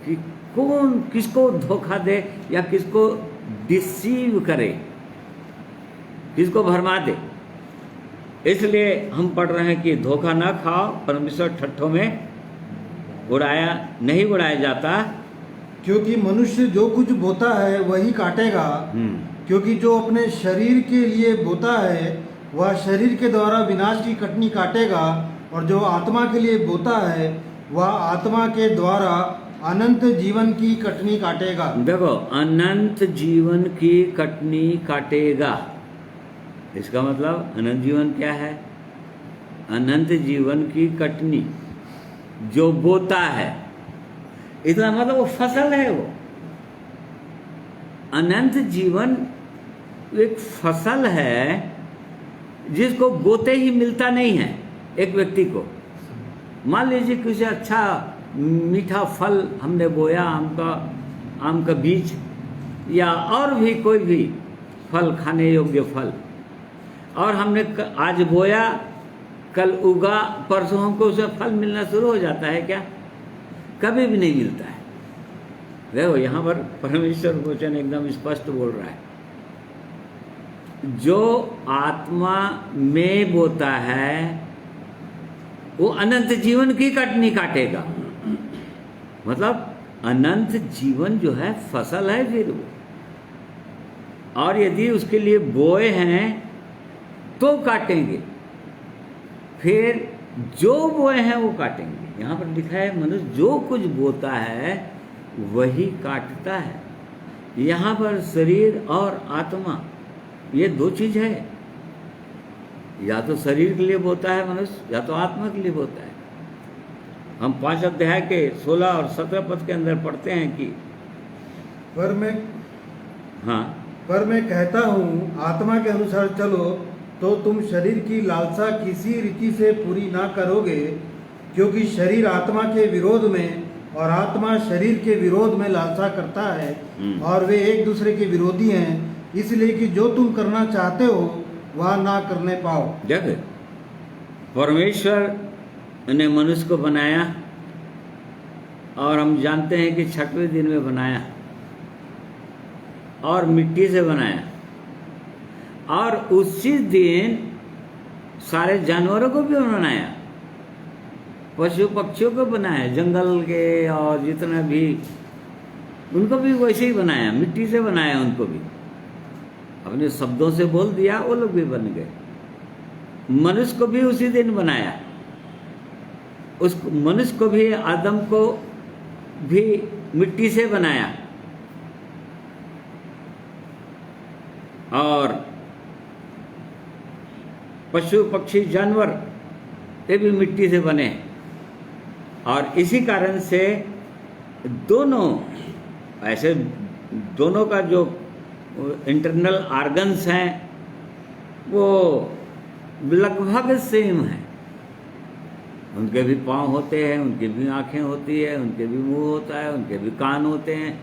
कि कौन किसको धोखा दे या किसको डिसीव करे, किसको भरमा दे। इसलिए हम पढ़ रहे हैं कि धोखा ना खाओ, परमेश्वर ठट्ठों में नहीं उड़ाया जाता, क्योंकि मनुष्य जो कुछ बोता है वही काटेगा। क्योंकि जो अपने शरीर के लिए बोता है वह शरीर के द्वारा विनाश की कटनी काटेगा, और जो आत्मा के लिए बोता है वह आत्मा के द्वारा अनंत जीवन की कटनी काटेगा। देखो, अनंत जीवन की कटनी काटेगा, इसका मतलब अनंत जीवन क्या है? अनंत जीवन की कटनी जो बोता है, इसका मतलब वो फसल है। वो अनंत जीवन एक फसल है जिसको बोते ही मिलता नहीं है एक व्यक्ति को। मान लीजिए किसी अच्छा मीठा फल हमने बोया, आम का बीज या और भी कोई भी फल, खाने योग्य फल, और हमने आज बोया, कल उगा, परसों हमको उसमें फल मिलना शुरू हो जाता है क्या? कभी भी नहीं मिलता है। देखो, यहाँ पर परमेश्वर वचन एकदम स्पष्ट बोल रहा है, जो आत्मा में बोता है वो अनंत जीवन की कटनी काटेगा। मतलब अनंत जीवन जो है फसल है फिर वो, और यदि उसके लिए बोए हैं तो काटेंगे, फिर जो बोए हैं वो काटेंगे। यहाँ पर लिखा है मनुष्य जो कुछ बोता है वही काटता है। यहाँ पर शरीर और आत्मा ये दो चीज है, या तो शरीर के लिए बोता है मनुष्य, या तो आत्मा के लिए बोता है। हम 5 अध्याय के 16 और 17 पद के अंदर पढ़ते हैं कि पर मैं कहता हूँ, आत्मा के अनुसार चलो तो तुम शरीर की लालसा किसी रीति से पूरी ना करोगे, क्योंकि शरीर आत्मा के विरोध में और आत्मा शरीर के विरोध में लालसा करता है, और वे एक दूसरे के विरोधी हैं, इसलिए कि जो तुम करना चाहते हो वह ना करने पाओ। देख, परमेश्वर ने मनुष्य को बनाया, और हम जानते हैं कि 6वें दिन में बनाया, और मिट्टी से बनाया, और उसी दिन सारे जानवरों को भी बनाया, पशु पक्षियों को बनाया, जंगल के और जितना भी, उनको भी वैसे ही बनाया, मिट्टी से बनाया उनको भी, अपने शब्दों से बोल दिया, वो लोग भी बन गए। मनुष्य को भी उसी दिन बनाया, उस मनुष्य को भी, आदम को भी मिट्टी से बनाया, और पशु पक्षी जानवर ये भी मिट्टी से बने। और इसी कारण से दोनों ऐसे, दोनों का जो इंटरनल ऑर्गन्स हैं वो लगभग सेम है। उनके भी पाँव होते हैं, उनकी भी आँखें होती है, उनके भी मुंह होता है, उनके भी कान होते हैं,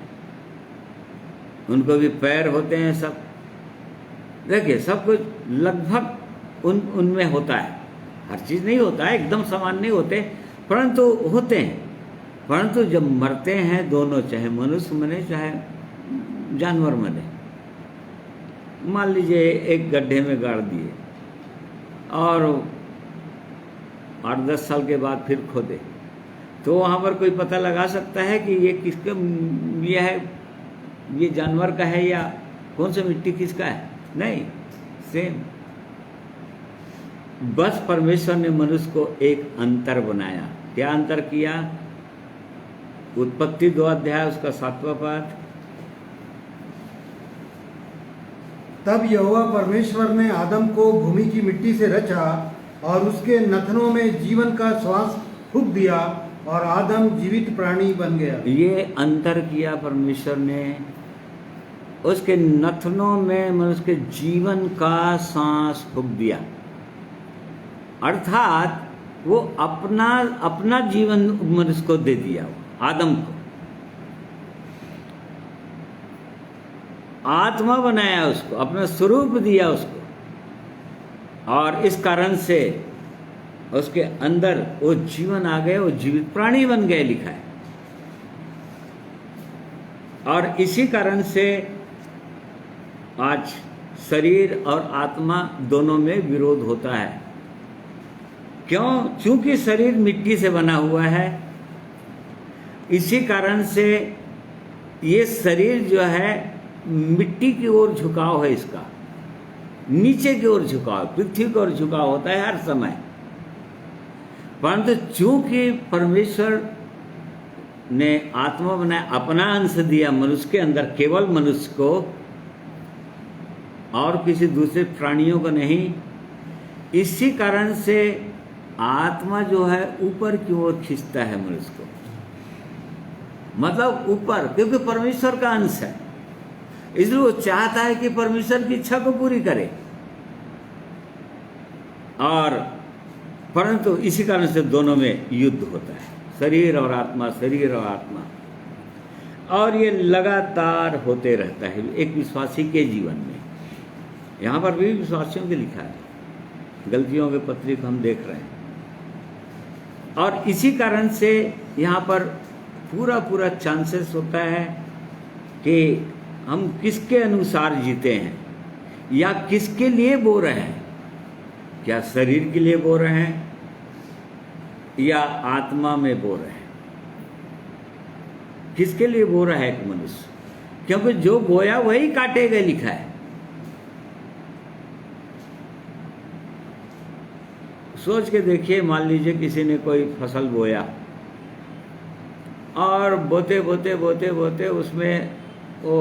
उनको भी पैर होते हैं। सब देखिए, सब कुछ लगभग उनमें होता है। हर चीज़ नहीं होता है, एकदम समान नहीं होते, परंतु होते हैं। परंतु जब मरते हैं दोनों, चाहे मनुष्य मरे चाहे जानवर मरे, मान लीजिए एक गड्ढे में गाड़ दिए और 8-10 साल के बाद फिर खोदे, तो वहाँ पर कोई पता लगा सकता है कि ये किसका, ये है, ये जानवर का है या कौन सा मिट्टी किसका है? नहीं, सेम। बस परमेश्वर ने मनुष्य को एक अंतर बनाया। क्या अंतर किया? उत्पत्ति 2 अध्याय उसका 7वां पद। तब यहोवा परमेश्वर ने आदम को भूमि की मिट्टी से रचा और उसके नथनों में जीवन का श्वास फूंक दिया और आदम जीवित प्राणी बन गया। ये अंतर किया परमेश्वर ने, उसके नथनों में मनुष्य के जीवन का सांस फूंक दिया, अर्थात वो अपना जीवन मनुष्य को दे दिया, आदम को आत्मा बनाया, उसको अपना स्वरूप दिया उसको, और इस कारण से उसके अंदर वो जीवन आ गए, वो जीवित प्राणी बन गए, लिखा है। और इसी कारण से आज शरीर और आत्मा दोनों में विरोध होता है। क्यों? क्योंकि शरीर मिट्टी से बना हुआ है। इसी कारण से ये शरीर जो है मिट्टी की ओर झुकाव है, इसका नीचे की ओर झुकाव, पृथ्वी की ओर झुकाव होता है हर समय। परंतु चूंकि परमेश्वर ने आत्मा बनाया, अपना अंश दिया मनुष्य के अंदर, केवल मनुष्य को और किसी दूसरे प्राणियों को नहीं, इसी कारण से आत्मा जो है ऊपर की ओर खींचता है मनुष्य को, मतलब ऊपर, क्योंकि परमेश्वर का अंश है, इसलिए वो चाहता है कि परमेश्वर की इच्छा को पूरी करे। और परंतु इसी कारण से दोनों में युद्ध होता है, शरीर और आत्मा, शरीर और आत्मा, और ये लगातार होते रहता है एक विश्वासी के जीवन में। यहाँ पर भी विश्वासियों के लिखा है, गलतियों के पत्री को हम देख रहे हैं। और इसी कारण से यहाँ पर पूरा पूरा चांसेस होता है कि हम किसके अनुसार जीते हैं या किसके लिए बो रहे हैं, क्या शरीर के लिए बो रहे हैं या आत्मा में बो रहे हैं, किसके लिए बो रहा है एक मनुष्य, क्योंकि जो बोया वही काटेगा लिखा है। सोच के देखिए, मान लीजिए किसी ने कोई फसल बोया और बोते बोते बोते बोते उसमें वो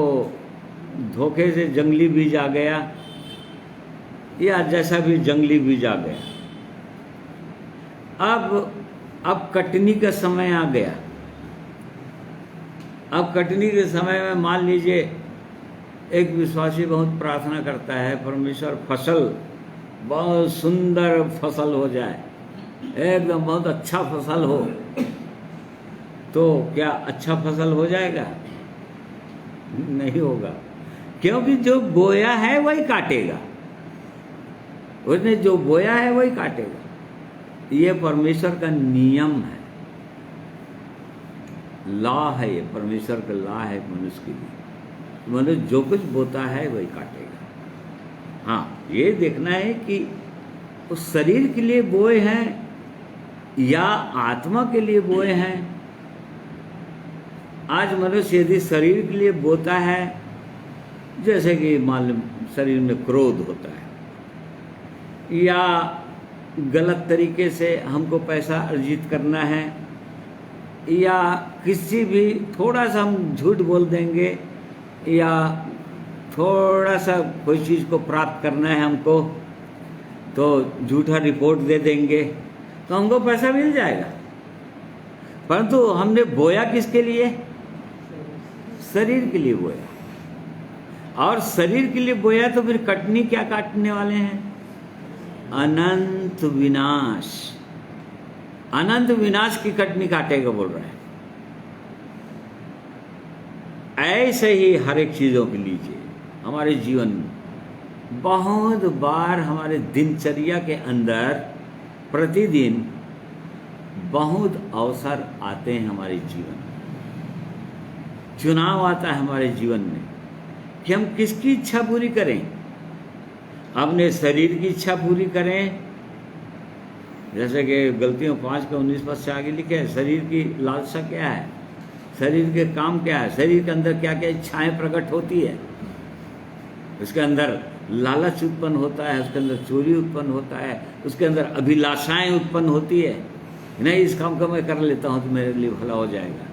धोखे से जंगली बीज आ गया या जैसा भी जंगली बीज आ गया। अब कटनी का समय आ गया। अब कटनी के समय में मान लीजिए एक विश्वासी बहुत प्रार्थना करता है, परमेश्वर फसल बहुत सुंदर फसल हो जाए, एकदम बहुत अच्छा फसल हो, तो क्या अच्छा फसल हो जाएगा? नहीं होगा, क्योंकि जो बोया है वही काटेगा, उसने जो बोया है वही काटेगा। ये परमेश्वर का नियम है, लॉ है, ये परमेश्वर का लॉ है मनुष्य के लिए। मनुष्य जो कुछ बोता है वही काटेगा। हाँ, ये देखना है कि उस शरीर के लिए बोए हैं या आत्मा के लिए बोए हैं। आज मनुष्य यदि शरीर के लिए बोता है, जैसे कि मान लो शरीर में क्रोध होता है या गलत तरीके से हमको पैसा अर्जित करना है या किसी भी थोड़ा सा हम झूठ बोल देंगे या थोड़ा सा कोई चीज़ को प्राप्त करना है हमको, तो झूठा रिपोर्ट दे देंगे तो हमको पैसा मिल जाएगा। परंतु हमने बोया किसके लिए? शरीर के लिए बोया, और शरीर के लिए बोया तो फिर कटनी क्या काटने वाले हैं? अनंत विनाश। अनंत विनाश की कटनी काटेगा बोल रहे हैं। ऐसे ही हर एक चीज़ों के लीजिए हमारे जीवन में बहुत बार हमारे दिनचर्या के अंदर प्रतिदिन बहुत अवसर आते हैं हमारे जीवन में, चुनाव आता है हमारे जीवन में कि हम किसकी इच्छा पूरी करें। अपने शरीर की इच्छा पूरी करें, जैसे कि गलतियों 5 के 19 पद से आगे लिखे है, शरीर की लालसा क्या है, शरीर के काम क्या है, शरीर के अंदर क्या क्या इच्छाएं प्रकट होती है। उसके अंदर लालच उत्पन्न होता है, उसके अंदर चोरी उत्पन्न होता है, उसके अंदर अभिलाषाएं उत्पन्न होती है, नहीं इस काम को मैं कर लेता हूं तो मेरे लिए भला हो जाएगा।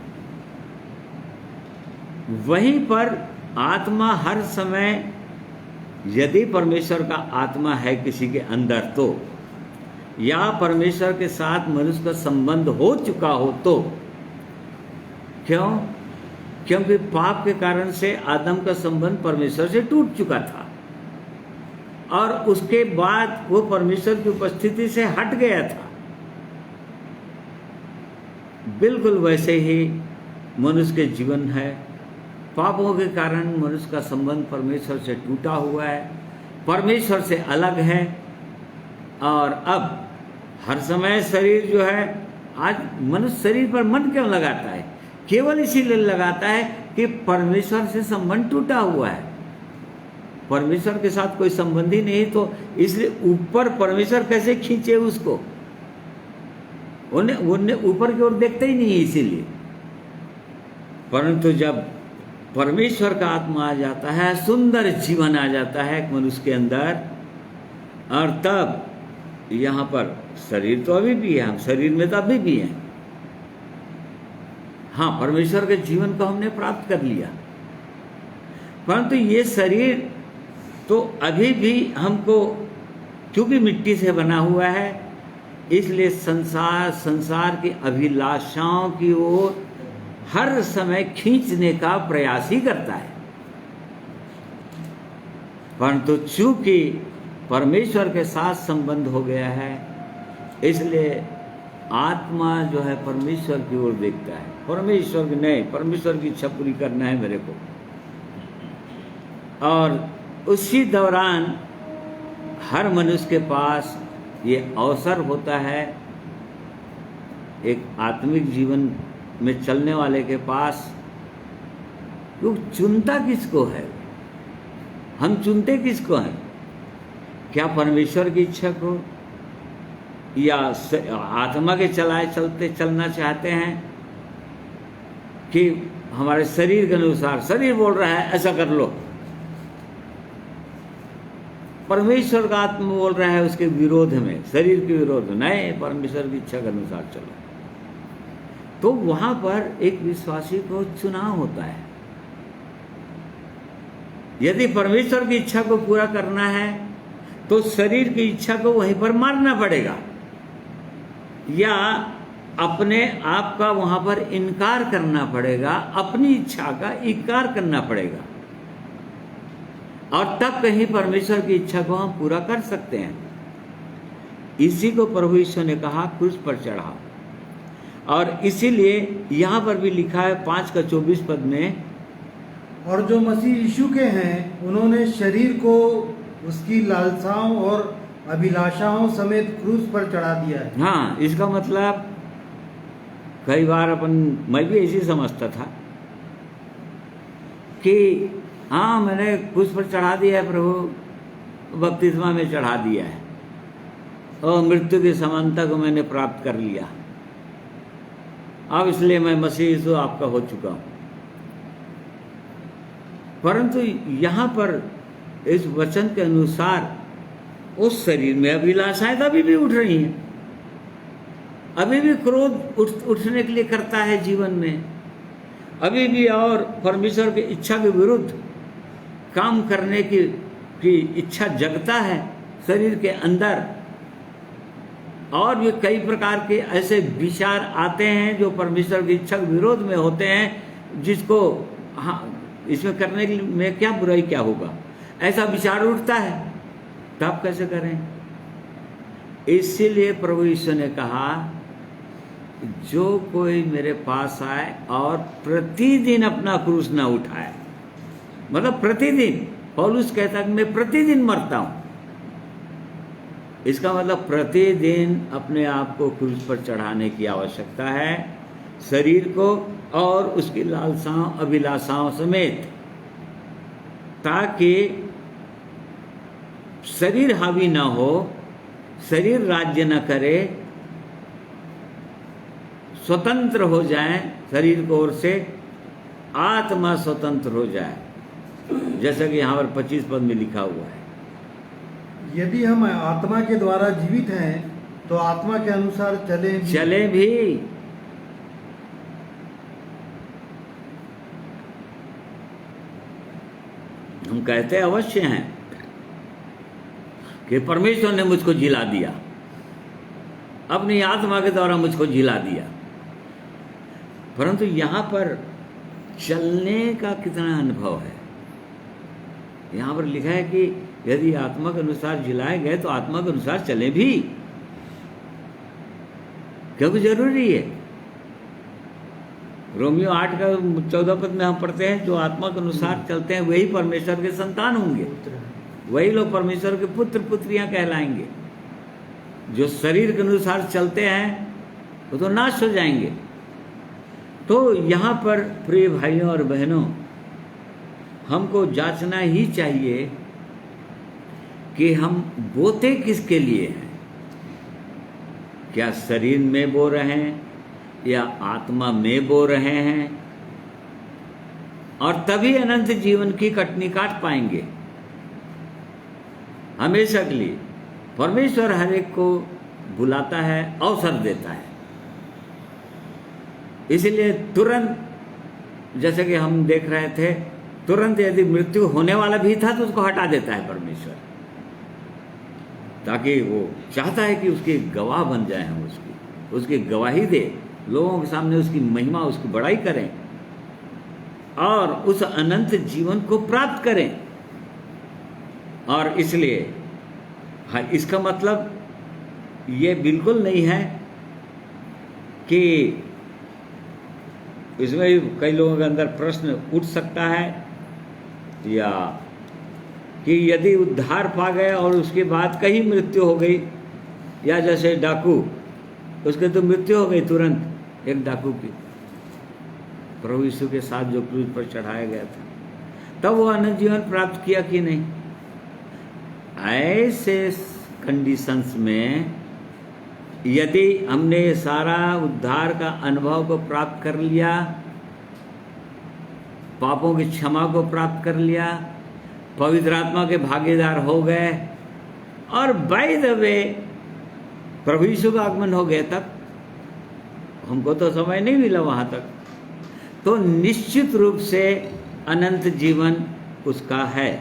वहीं पर आत्मा हर समय, यदि परमेश्वर का आत्मा है किसी के अंदर तो, या परमेश्वर के साथ मनुष्य का संबंध हो चुका हो तो, क्यों? क्योंकि पाप के कारण से आदम का संबंध परमेश्वर से टूट चुका था और उसके बाद वो परमेश्वर की उपस्थिति से हट गया था। बिल्कुल वैसे ही मनुष्य के जीवन है। पापों के कारण मनुष्य का संबंध परमेश्वर से टूटा हुआ है, परमेश्वर से अलग है। और अब हर समय शरीर जो है, आज मनुष्य शरीर पर मन क्यों लगाता है? केवल इसीलिए लगाता है कि परमेश्वर से संबंध टूटा हुआ है, परमेश्वर के साथ कोई संबंध ही नहीं, तो इसलिए ऊपर परमेश्वर कैसे खींचे उसको, उन्हें ऊपर की ओर देखते ही नहीं है इसीलिए। परंतु जब परमेश्वर का आत्मा आ जाता है, सुंदर जीवन आ जाता है एक मनुष्य के अंदर, और तब यहाँ पर शरीर तो अभी भी है, हम शरीर में तो अभी भी हैं। हाँ, परमेश्वर के जीवन को हमने प्राप्त कर लिया, परंतु ये शरीर तो अभी भी हमको, क्योंकि मिट्टी से बना हुआ है, इसलिए संसार की अभिलाषाओं की ओर हर समय खींचने का प्रयास ही करता है। परंतु चूंकि परमेश्वर के साथ संबंध हो गया है, इसलिए आत्मा जो है परमेश्वर की ओर देखता है। परमेश्वर की नहीं, परमेश्वर की इच्छा पूरी करना है मेरे को। और उसी दौरान हर मनुष्य के पास ये अवसर होता है, एक आत्मिक जीवन में चलने वाले के पास, लोग चुनता किसको है? हम चुनते किसको हैं? क्या परमेश्वर की इच्छा को, या आत्मा के चलना चाहते हैं कि हमारे शरीर के अनुसार, शरीर बोल रहा है ऐसा कर लो, परमेश्वर का आत्मा बोल रहा है उसके विरोध में, शरीर के विरोध में, नहीं, परमेश्वर की इच्छा के अनुसार चलो। तो वहां पर एक विश्वासी को चुनाव होता है। यदि परमेश्वर की इच्छा को पूरा करना है तो शरीर की इच्छा को वहीं पर मारना पड़ेगा, या अपने आप का वहां पर इनकार करना पड़ेगा, अपनी इच्छा का इनकार करना पड़ेगा, और तब कहीं परमेश्वर की इच्छा को हम पूरा कर सकते हैं। इसी को प्रभु यीशु ने कहा क्रूस पर चढ़ा, और इसीलिए यहाँ पर भी लिखा है 5:24 में, और जो मसीह यीशु के हैं उन्होंने शरीर को उसकी लालसाओं और अभिलाषाओं समेत क्रूस पर चढ़ा दिया है। हाँ, इसका मतलब कई बार मैं भी ऐसे समझता था कि हाँ, मैंने क्रूस पर चढ़ा दिया है प्रभु, बपतिस्मा में चढ़ा दिया है, और मृत्यु की समानता को मैंने प्राप्त कर लिया, अब इसलिए मैं मसीह यीशु आपका हो चुका हूं। परंतु यहाँ पर इस वचन के अनुसार उस शरीर में अभिलाषाएं अभी भी उठ रही हैं, अभी भी क्रोध उठने के लिए करता है जीवन में, अभी भी और परमेश्वर की इच्छा के विरुद्ध काम करने की इच्छा जगता है शरीर के अंदर, और भी कई प्रकार के ऐसे विचार आते हैं जो परमेश्वर की इच्छा के विरोध में होते हैं, जिसको हाँ, इसमें करने में क्या बुराई क्या होगा, ऐसा विचार उठता है, तब कैसे करें? इसीलिए प्रभु यीशु ने कहा, जो कोई मेरे पास आए और प्रतिदिन अपना क्रूस ना उठाए, मतलब प्रतिदिन, पौलुस कहता है कि मैं प्रतिदिन मरता हूं, इसका मतलब प्रतिदिन अपने आप को क्रूस पर चढ़ाने की आवश्यकता है, शरीर को और उसकी लालसाओं अभिलाषाओं समेत, ताकि शरीर हावी ना हो, शरीर राज्य न करे, स्वतंत्र हो जाए शरीर की ओर से, आत्मा स्वतंत्र हो जाए, जैसा कि यहाँ पर 25 पद में लिखा हुआ है। यदि हम आत्मा के द्वारा जीवित हैं तो आत्मा के अनुसार चले भी। हम कहते अवश्य हैं कि परमेश्वर ने मुझको जिला दिया, अपनी आत्मा के द्वारा मुझको जिला दिया, परंतु यहाँ पर चलने का कितना अनुभव है? यहाँ पर लिखा है कि यदि आत्मा के अनुसार जिलाए गए तो आत्मा के अनुसार चले भी, क्योंकि जरूरी है। रोमियो 8:14 में हम पढ़ते हैं, जो आत्मा के अनुसार चलते हैं वही परमेश्वर के संतान होंगे, वही लोग परमेश्वर के पुत्र पुत्रियां कहलाएंगे। जो शरीर के अनुसार चलते हैं वो तो नाश हो जाएंगे। तो यहाँ पर प्रिय भाइयों और बहनों, हमको जांचना ही चाहिए कि हम बोते किसके लिए हैं। क्या शरीर में बो रहे हैं या आत्मा में बो रहे हैं? और तभी अनंत जीवन की कटनी काट पाएंगे हमेशा के लिए। परमेश्वर हर एक को बुलाता है, अवसर देता है। इसलिए तुरंत, जैसे कि हम देख रहे थे, तुरंत यदि मृत्यु होने वाला भी था तो उसको हटा देता है परमेश्वर, ताकि वो चाहता है कि उसके गवाह बन जाए हम, उसकी गवाही दे, लोगों के सामने उसकी महिमा, उसकी बड़ाई करें और उस अनंत जीवन को प्राप्त करें। और इसलिए हाँ, इसका मतलब ये बिल्कुल नहीं है कि इसमें कई लोगों के अंदर प्रश्न उठ सकता है, या कि यदि उद्धार पा गए और उसके बाद कहीं मृत्यु हो गई, या जैसे डाकू, उसके तो मृत्यु हो गई तुरंत, एक डाकू की, प्रभु यीशु के साथ जो क्रूज पर चढ़ाया गया था, तब वो अनंत जीवन प्राप्त किया कि नहीं। ऐसे कंडीशंस में यदि हमने सारा उद्धार का अनुभव को प्राप्त कर लिया, पापों की क्षमा को प्राप्त कर लिया, पवित्र आत्मा के भागीदार हो गए और बाय द वे प्रभु यीशु का आगमन हो गया, तक हमको तो समय नहीं मिला वहां तक, तो निश्चित रूप से अनंत जीवन उसका है,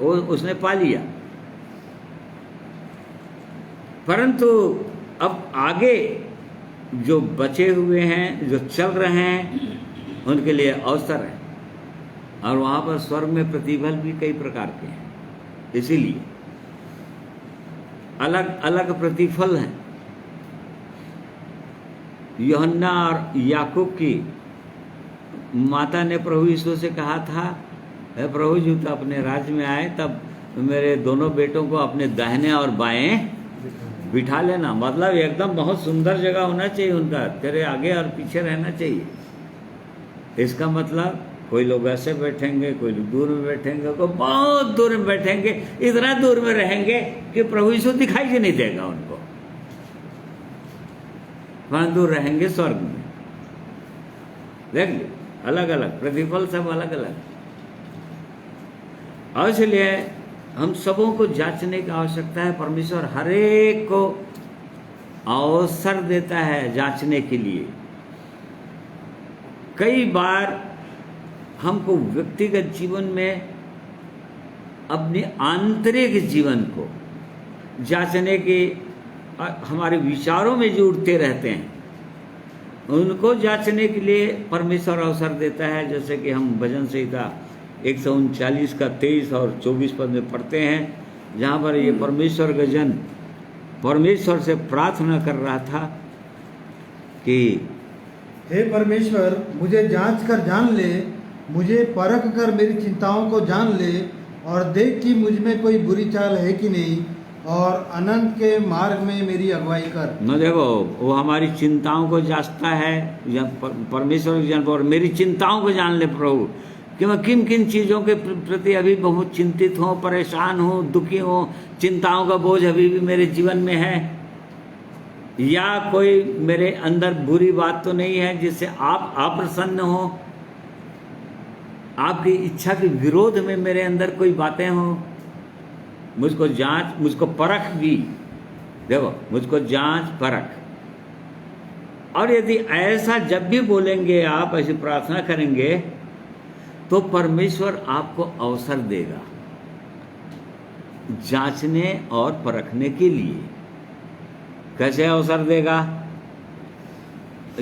वो उसने पा लिया। परंतु अब आगे जो बचे हुए हैं, जो चल रहे हैं, उनके लिए अवसर है, और वहाँ पर स्वर्ग में प्रतिफल भी कई प्रकार के हैं। इसीलिए अलग अलग प्रतिफल हैं। यूहन्ना और याकूब की माता ने प्रभु यीशु से कहा था, हे प्रभु जी, तो अपने राज्य में आए तब मेरे दोनों बेटों को अपने दाहिने और बाएं बिठा लेना। मतलब एकदम बहुत सुंदर जगह होना चाहिए उनका, तेरे आगे और पीछे रहना चाहिए। इसका मतलब कोई लोग ऐसे बैठेंगे, कोई दूर में बैठेंगे, कोई बहुत दूर में बैठेंगे, इतना दूर में रहेंगे कि प्रभु यीशु दिखाई ही नहीं देगा उनको, वहां दूर रहेंगे स्वर्ग में। देख ली, अलग अलग प्रतिफल, सब अलग अलग। और इसलिए हम सबों को जांचने की आवश्यकता है। परमेश्वर हर एक को अवसर देता है जांचने के लिए। कई बार हमको व्यक्तिगत जीवन में अपने आंतरिक जीवन को जांचने के, हमारे विचारों में जो उठते रहते हैं उनको जांचने के लिए परमेश्वर अवसर देता है। जैसे कि हम भजन संहिता 139 का 23 और 24 पद में पढ़ते हैं, जहाँ पर ये परमेश्वर का जन परमेश्वर से प्रार्थना कर रहा था कि हे परमेश्वर, मुझे जांच कर जान ले, मुझे परख कर मेरी चिंताओं को जान ले, और देख कि मुझ में कोई बुरी चाल है कि नहीं, और अनंत के मार्ग में मेरी अगुवाई कर। न देखो, वो हमारी चिंताओं को जांचता है, परमेश्वर के जन, और मेरी चिंताओं को जान ले प्रभु, कि मैं किन किन चीज़ों के प्रति अभी बहुत चिंतित हूँ, परेशान हूँ, दुखी हूँ, चिंताओं का बोझ अभी भी मेरे जीवन में है, या कोई मेरे अंदर बुरी बात तो नहीं है जिससे आप अप्रसन्न हो, आपकी इच्छा के विरोध में मेरे अंदर कोई बातें हों। मुझको जांच, मुझको परख भी, देखो, मुझको जांच परख। और यदि ऐसा जब भी बोलेंगे, आप ऐसी प्रार्थना करेंगे, तो परमेश्वर आपको अवसर देगा जांचने और परखने के लिए। कैसे अवसर देगा?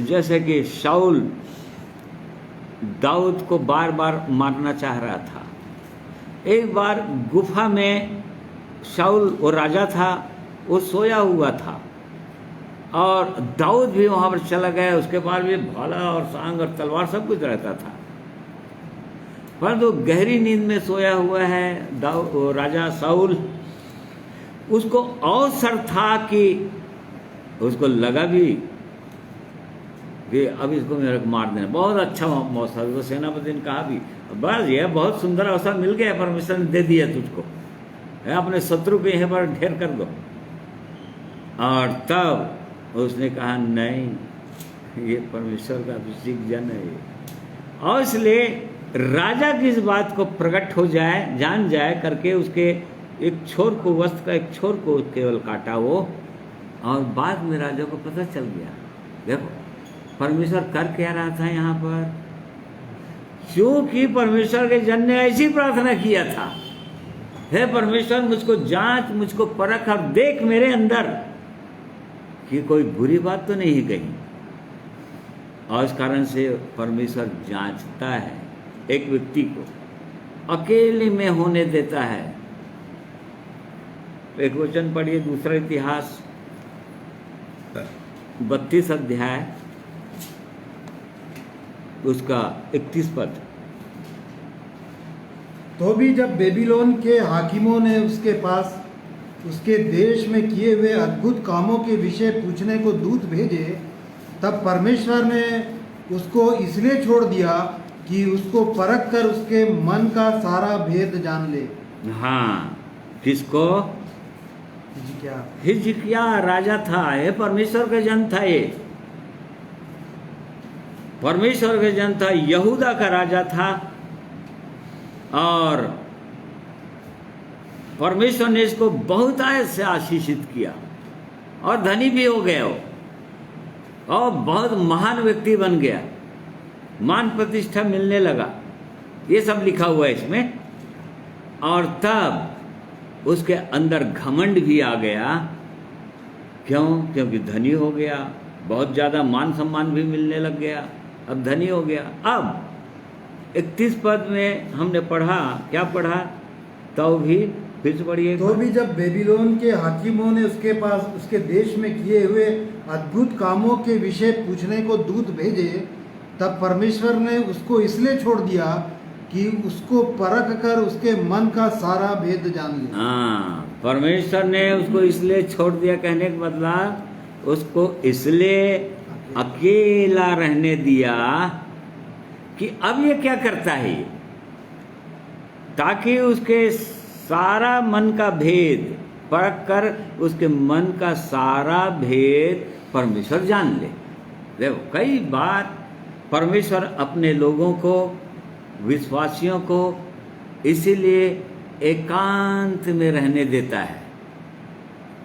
जैसे कि शाऊल दाऊद को बार बार मारना चाह रहा था। एक बार गुफा में शाऊल, वो राजा था, वो सोया हुआ था, और दाऊद भी वहाँ पर चला गया। उसके पास भी भाला और सांग और तलवार सब कुछ रहता था, परंतु गहरी नींद में सोया हुआ है राजा शाऊल। उसको अवसर था कि उसको लगा भी कि अब इसको मेरे को मार देना, बहुत अच्छा मौसम। तो सेनापति ने कहा भी, बस यह बहुत सुंदर अवसर मिल गया, परमेश्वर ने दे दिया तुझको, अपने शत्रु को यहाँ पर ढेर कर दो। और तब उसने कहा, नहीं, ये परमेश्वर का अभिषेक जन है। और इसलिए राजा की इस बात को प्रकट हो जाए, जान जाए करके उसके एक छोर को, वस्त्र का एक छोर को केवल काटा वो, और बाद में राजा को पता चल गया। देखो परमेश्वर कर क्या रहा था यहाँ पर, क्योंकि परमेश्वर के जन ने ऐसी प्रार्थना किया था, हे परमेश्वर मुझको जांच, मुझको परख और देख मेरे अंदर कि कोई बुरी बात तो नहीं कही। और इस कारण से परमेश्वर जांचता है, एक व्यक्ति को अकेले में होने देता है। एक वचन पढ़िए, दूसरा इतिहास 32 अध्याय उसका 31 पद। तो भी जब बेबीलोन के हाकिमों ने उसके पास उसके देश में किए हुए अद्भुत कामों के विषय पूछने को दूत भेजे, तब परमेश्वर ने उसको इसलिए छोड़ दिया कि उसको परख कर उसके मन का सारा भेद जान ले। हाँ, किसको? क्या हिजकिया राजा था, ये परमेश्वर का जन था, ये परमेश्वर का जन था, यहूदा का राजा था, और परमेश्वर ने इसको बहुत आयत से आशीषित किया और धनी भी हो गया वो, और बहुत महान व्यक्ति बन गया, मान प्रतिष्ठा मिलने लगा, ये सब लिखा हुआ है इसमें। और तब उसके अंदर घमंड भी आ गया। क्यों? क्योंकि धनी हो गया, बहुत ज़्यादा मान सम्मान भी मिलने लग गया, अब धनी हो गया। अब 31 पद में हमने पढ़ा, क्या पढ़ा? तो भी फिर से पढ़िए। तो भी जब बेबीलोन के हाकिमों ने उसके पास उसके देश में किए हुए अद्भुत कामों के विषय पूछने को दूत भेजे, तब परमेश्वर ने उसको इसलिए छोड़ दिया कि उसको परख कर उसके मन का सारा भेद जान ले। हाँ, परमेश्वर ने उसको इसलिए छोड़ दिया, कहने का बदला उसको इसलिए अकेला रहने दिया कि अब ये क्या करता है, ताकि उसके सारा मन का भेद परख कर उसके मन का सारा भेद परमेश्वर जान ले। देखो कई बार परमेश्वर अपने लोगों को, विश्वासियों को इसीलिए एकांत में रहने देता है,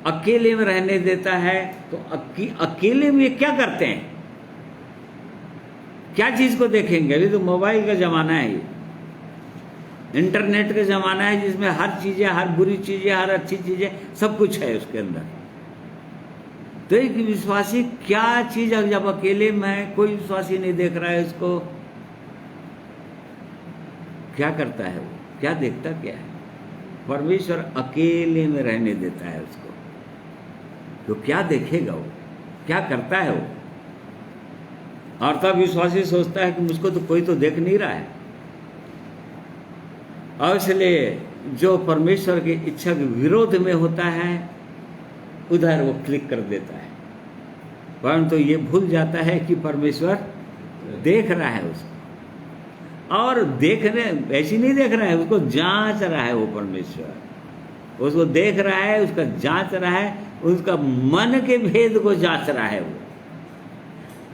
अकेले में रहने देता है। तो अकेले में क्या करते हैं, क्या चीज को देखेंगे? अभी तो मोबाइल का जमाना है, ये इंटरनेट का जमाना है, जिसमें हर चीजें, हर बुरी चीजें, हर अच्छी चीजें, सब कुछ है उसके अंदर। तो एक विश्वासी क्या चीज, जब अकेले में है, कोई विश्वासी नहीं देख रहा है उसको, क्या करता है वो, क्या देखता क्या है? परमेश्वर अकेले में रहने देता है उसको, तो क्या देखेगा वो, क्या करता है वो? और तब विश्वासी सोचता है कि मुझको तो कोई तो देख नहीं रहा है, और इसलिए जो परमेश्वर की इच्छा के विरोध में होता है उधर वो क्लिक कर देता है, परंतु ये भूल जाता है कि परमेश्वर देख रहा है उसको, और देखने ऐसी नहीं देख रहा है, उसको जांच रहा है वो परमेश्वर, उसको देख रहा है, उसका जांच रहा है, उसका मन के भेद को जांच रहा है वो।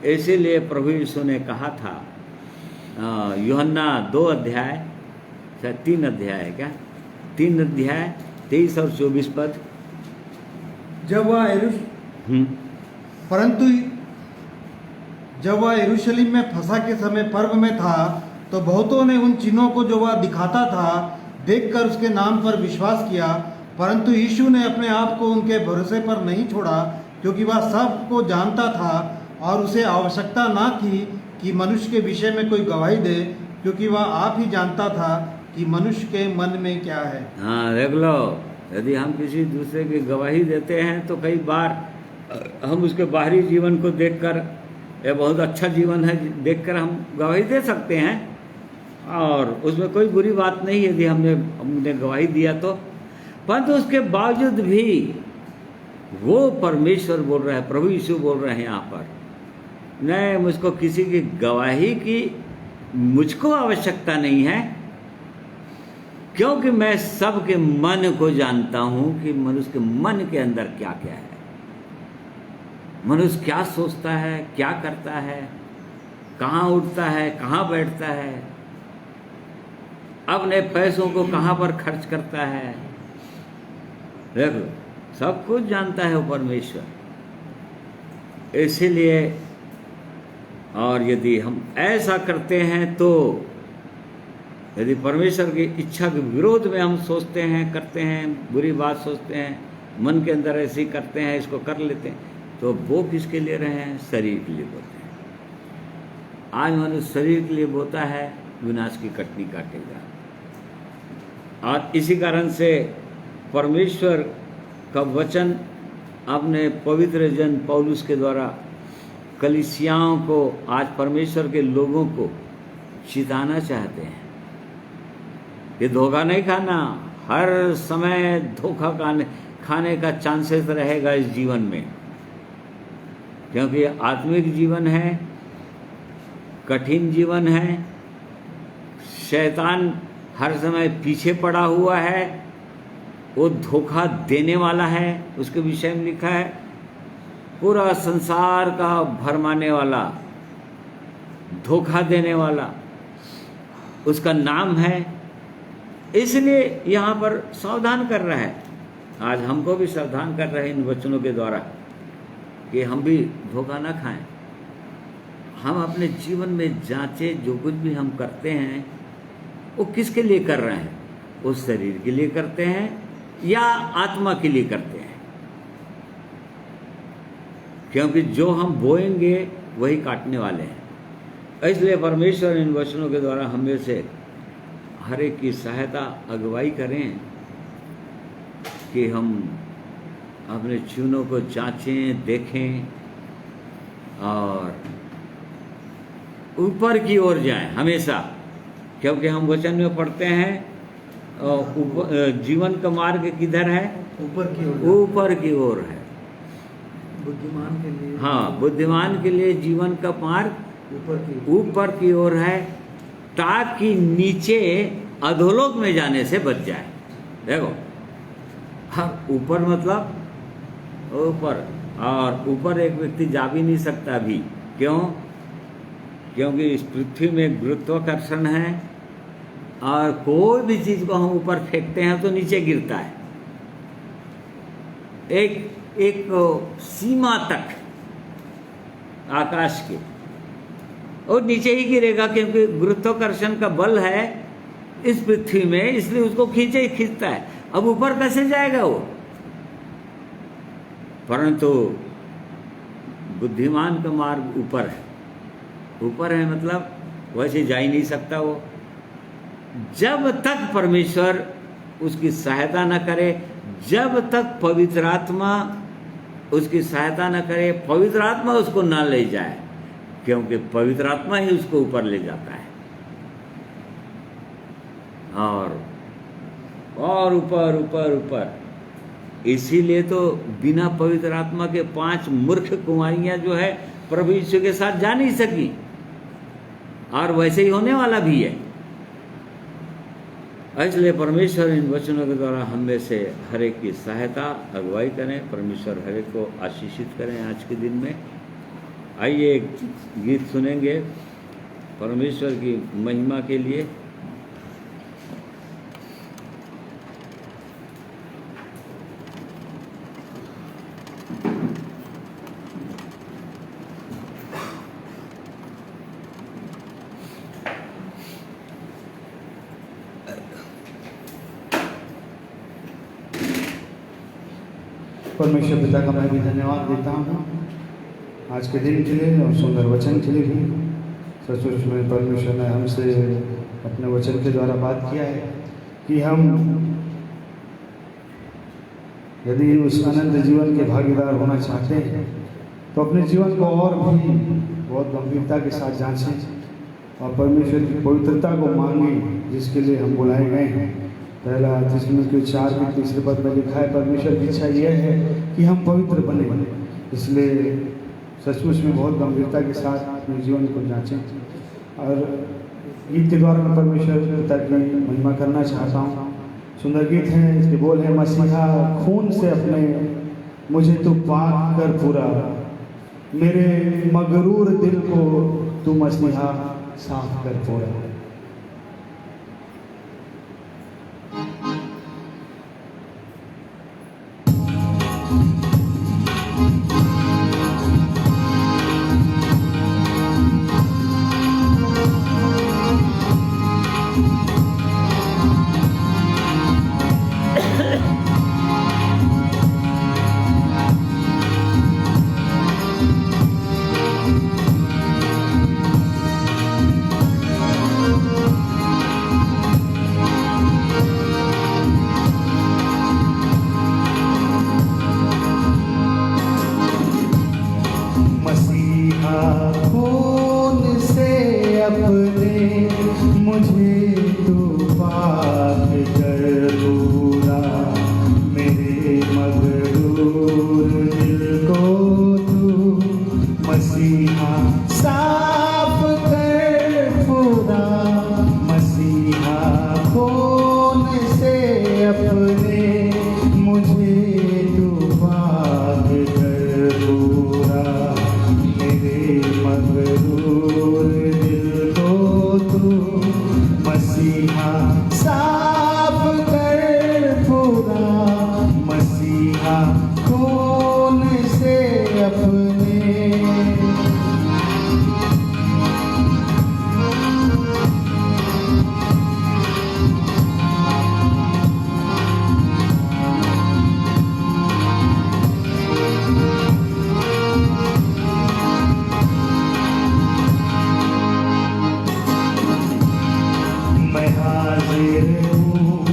इसीलिए प्रभु यीशु ने कहा था, यूहन्ना 2 अध्याय, 3 अध्याय है क्या, 3 अध्याय 23 और 24 पद। जब वह यरूशलेम में फसह के समय पर्व में था, तो बहुतों ने उन चिन्हों को जो वह दिखाता था देखकर उसके नाम पर विश्वास किया। परंतु यीशु ने अपने आप को उनके भरोसे पर नहीं छोड़ा, क्योंकि वह सबको जानता था और उसे आवश्यकता ना थी कि मनुष्य के विषय में कोई गवाही दे, क्योंकि वह आप ही जानता था कि मनुष्य के मन में क्या है। हाँ देख लो, यदि हम किसी दूसरे की गवाही देते हैं तो कई बार हम उसके बाहरी जीवन को देखकर, यह बहुत अच्छा जीवन है देखकर हम गवाही दे सकते हैं, और उसमें कोई बुरी बात नहीं यदि हमने गवाही दिया तो। परंतु उसके बावजूद भी वो परमेश्वर बोल रहा है, प्रभु यीशु बोल रहे हैं यहाँ पर, नहीं मुझको किसी की गवाही की मुझको आवश्यकता नहीं है, क्योंकि मैं सबके मन को जानता हूं कि मनुष्य के मन के अंदर क्या क्या है, मनुष्य क्या सोचता है, क्या करता है, कहाँ उठता है, कहाँ बैठता है, अपने पैसों को कहाँ पर खर्च करता है। देखो, सब कुछ जानता है वो परमेश्वर। इसीलिए और यदि हम ऐसा करते हैं तो यदि परमेश्वर की इच्छा के विरोध में हम सोचते हैं, करते हैं, बुरी बात सोचते हैं, मन के अंदर ऐसे ही करते हैं, इसको कर लेते हैं, तो वो किसके लिए रहे हैं? शरीर के लिए बोते हैं। आज मनुष्य शरीर के लिए बोता है, विनाश की कटनी काटेगा। और इसी कारण से परमेश्वर का वचन अपने पवित्र जन पौलुस के द्वारा कलीसियाओं को, आज परमेश्वर के लोगों को चिताना चाहते हैं कि धोखा नहीं खाना। हर समय धोखा खाने का चांसेस रहेगा इस जीवन में, क्योंकि आत्मिक जीवन है, कठिन जीवन है, शैतान हर समय पीछे पड़ा हुआ है, वो धोखा देने वाला है। उसके विषय में लिखा है पूरा संसार का भरमाने वाला, धोखा देने वाला उसका नाम है। इसलिए यहाँ पर सावधान कर रहा है। आज हमको भी सावधान कर रहे हैं इन वचनों के द्वारा कि हम भी धोखा ना खाएं। हम अपने जीवन में जांचें, जो कुछ भी हम करते हैं वो किसके लिए कर रहे हैं? उस शरीर के लिए करते हैं या आत्मा के लिए करते हैं? क्योंकि जो हम बोएंगे वही काटने वाले हैं। इसलिए परमेश्वर इन वचनों के द्वारा हमें से हर एक की सहायता, अगुवाई करें कि हम अपने जीवनों को जांचें, देखें और ऊपर की ओर जाएं हमेशा। क्योंकि हम वचन में पढ़ते हैं जीवन का मार्ग किधर है? ऊपर की ओर। ऊपर की ओर है। बुद्धिमान के लिए, हाँ, बुद्धिमान के लिए जीवन का मार्ग ऊपर की ओर है, ताकि नीचे अधोलोक में जाने से बच जाए। देखो, हाँ, ऊपर मतलब ऊपर, और ऊपर एक व्यक्ति जा भी नहीं सकता अभी। क्यों? क्योंकि इस पृथ्वी में गुरुत्वाकर्षण है और कोई भी चीज को हम ऊपर फेंकते हैं तो नीचे गिरता है, एक सीमा तक आकाश के, और नीचे ही गिरेगा। क्योंकि गुरुत्वाकर्षण का बल है इस पृथ्वी में, इसलिए उसको खींचे ही खींचता है। अब ऊपर कैसे जाएगा वो? परंतु बुद्धिमान का मार्ग ऊपर है। ऊपर है मतलब वैसे जा ही नहीं सकता वो, जब तक परमेश्वर उसकी सहायता न करे, जब तक पवित्र आत्मा उसकी सहायता न करे, पवित्र आत्मा उसको न ले जाए। क्योंकि पवित्र आत्मा ही उसको ऊपर ले जाता है, और ऊपर ऊपर ऊपर। इसीलिए तो बिना पवित्र आत्मा के 5 मूर्ख कुंवारियां जो है प्रभु यीशु के साथ जा नहीं सकी, और वैसे ही होने वाला भी है। इसलिए परमेश्वर इन वचनों के द्वारा हम में से हर एक की सहायता, अगुवाई करें। परमेश्वर हर एक को आशीषित करें आज के दिन में। आइए एक गीत सुनेंगे परमेश्वर की महिमा के लिए। परमेश्वर पिता का मैं भी धन्यवाद देता हूँ आज के दिन के लिए और सुंदर वचन के लिए भी। सचमुच में परमेश्वर ने हमसे अपने वचन के द्वारा बात किया है कि हम यदि उस अनंत जीवन के भागीदार होना चाहते हैं तो अपने जीवन को और भी बहुत गंभीरता के साथ जांचें और परमेश्वर की पवित्रता को मांगें, जिसके लिए हम बुलाए गए हैं। पहला थिस्सलुनीके 4 के 3 पद में लिखा है, परमेश्वर की इच्छा यह है कि हम पवित्र बने। इसलिए सचमुच में बहुत गंभीरता के साथ अपने जीवन को जांचें। और गीत के द्वारा मैं परमेश्वर पिता की महिमा करना चाहता हूँ। सुंदर गीत है, इसके बोल है, मसीहा खून से अपने मुझे तो पाक कर पूरा, मेरे मगरूर दिल को तू मसीहा साफ कर पूरा। मसीहा खून से अपने मुझे तू पाक कर पूरा, मेरे मगरूर दिल को तू मसीहा साफ कर पूरा। मसीहा खून से अपने मुझे तू पाक कर पूरा, मेरे मगरूर दिल को तू मसीहा साफ कर पूरा। मसीहा खून से अपने मैं हाजिर हूँ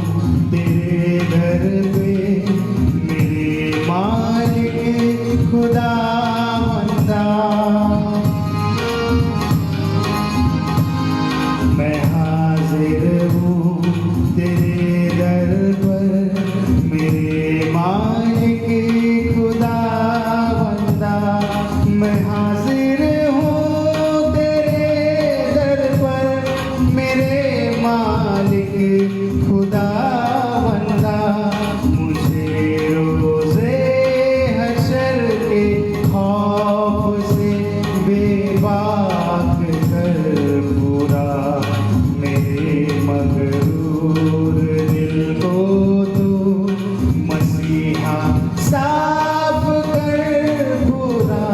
तेरे घर पे, मेरे मालिक खुदावंदा। मैं हाजिर हूँ तेरे दर पर, मेरे मालिक खुदावंदा। मैं हाजिर हूँ तेरे दर पर, मेरे मालिक खुदावंदा। मुझे रोज़े हशर के खौफ से बेबाक कर पूरा, मेरे मगरूर दिल को तू मसीहा साफ कर पूरा।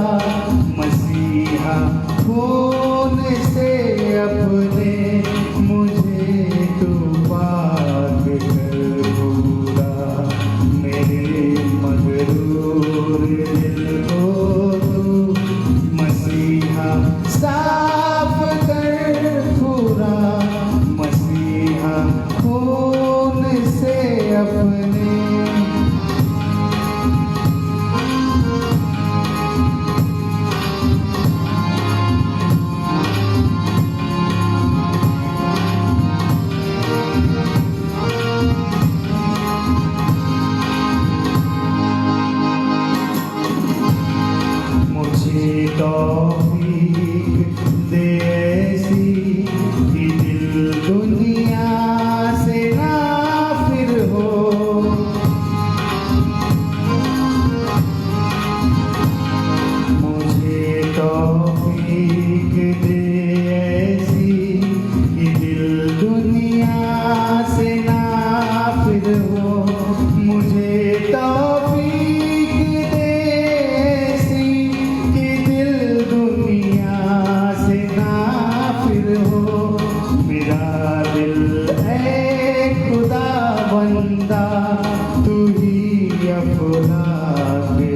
मसीहा खून से अपने मुझे तू पाक कर पूरा, मेरे मगरूर दिल को तू मसीहा साफ कर पूरा। मसीहा खून से अपने मुझे तौफीक दे ऐसी कि दिल दुनिया से नाफिर हो। मुझे तौफीक दे ऐसी कि दिल दुनिया से नाफिर हो। मुझे तौफीक दे ऐसी कि दिल दुनिया से नाफिर हो। मेरा दिल है खुदा बंदा, तू ही अपना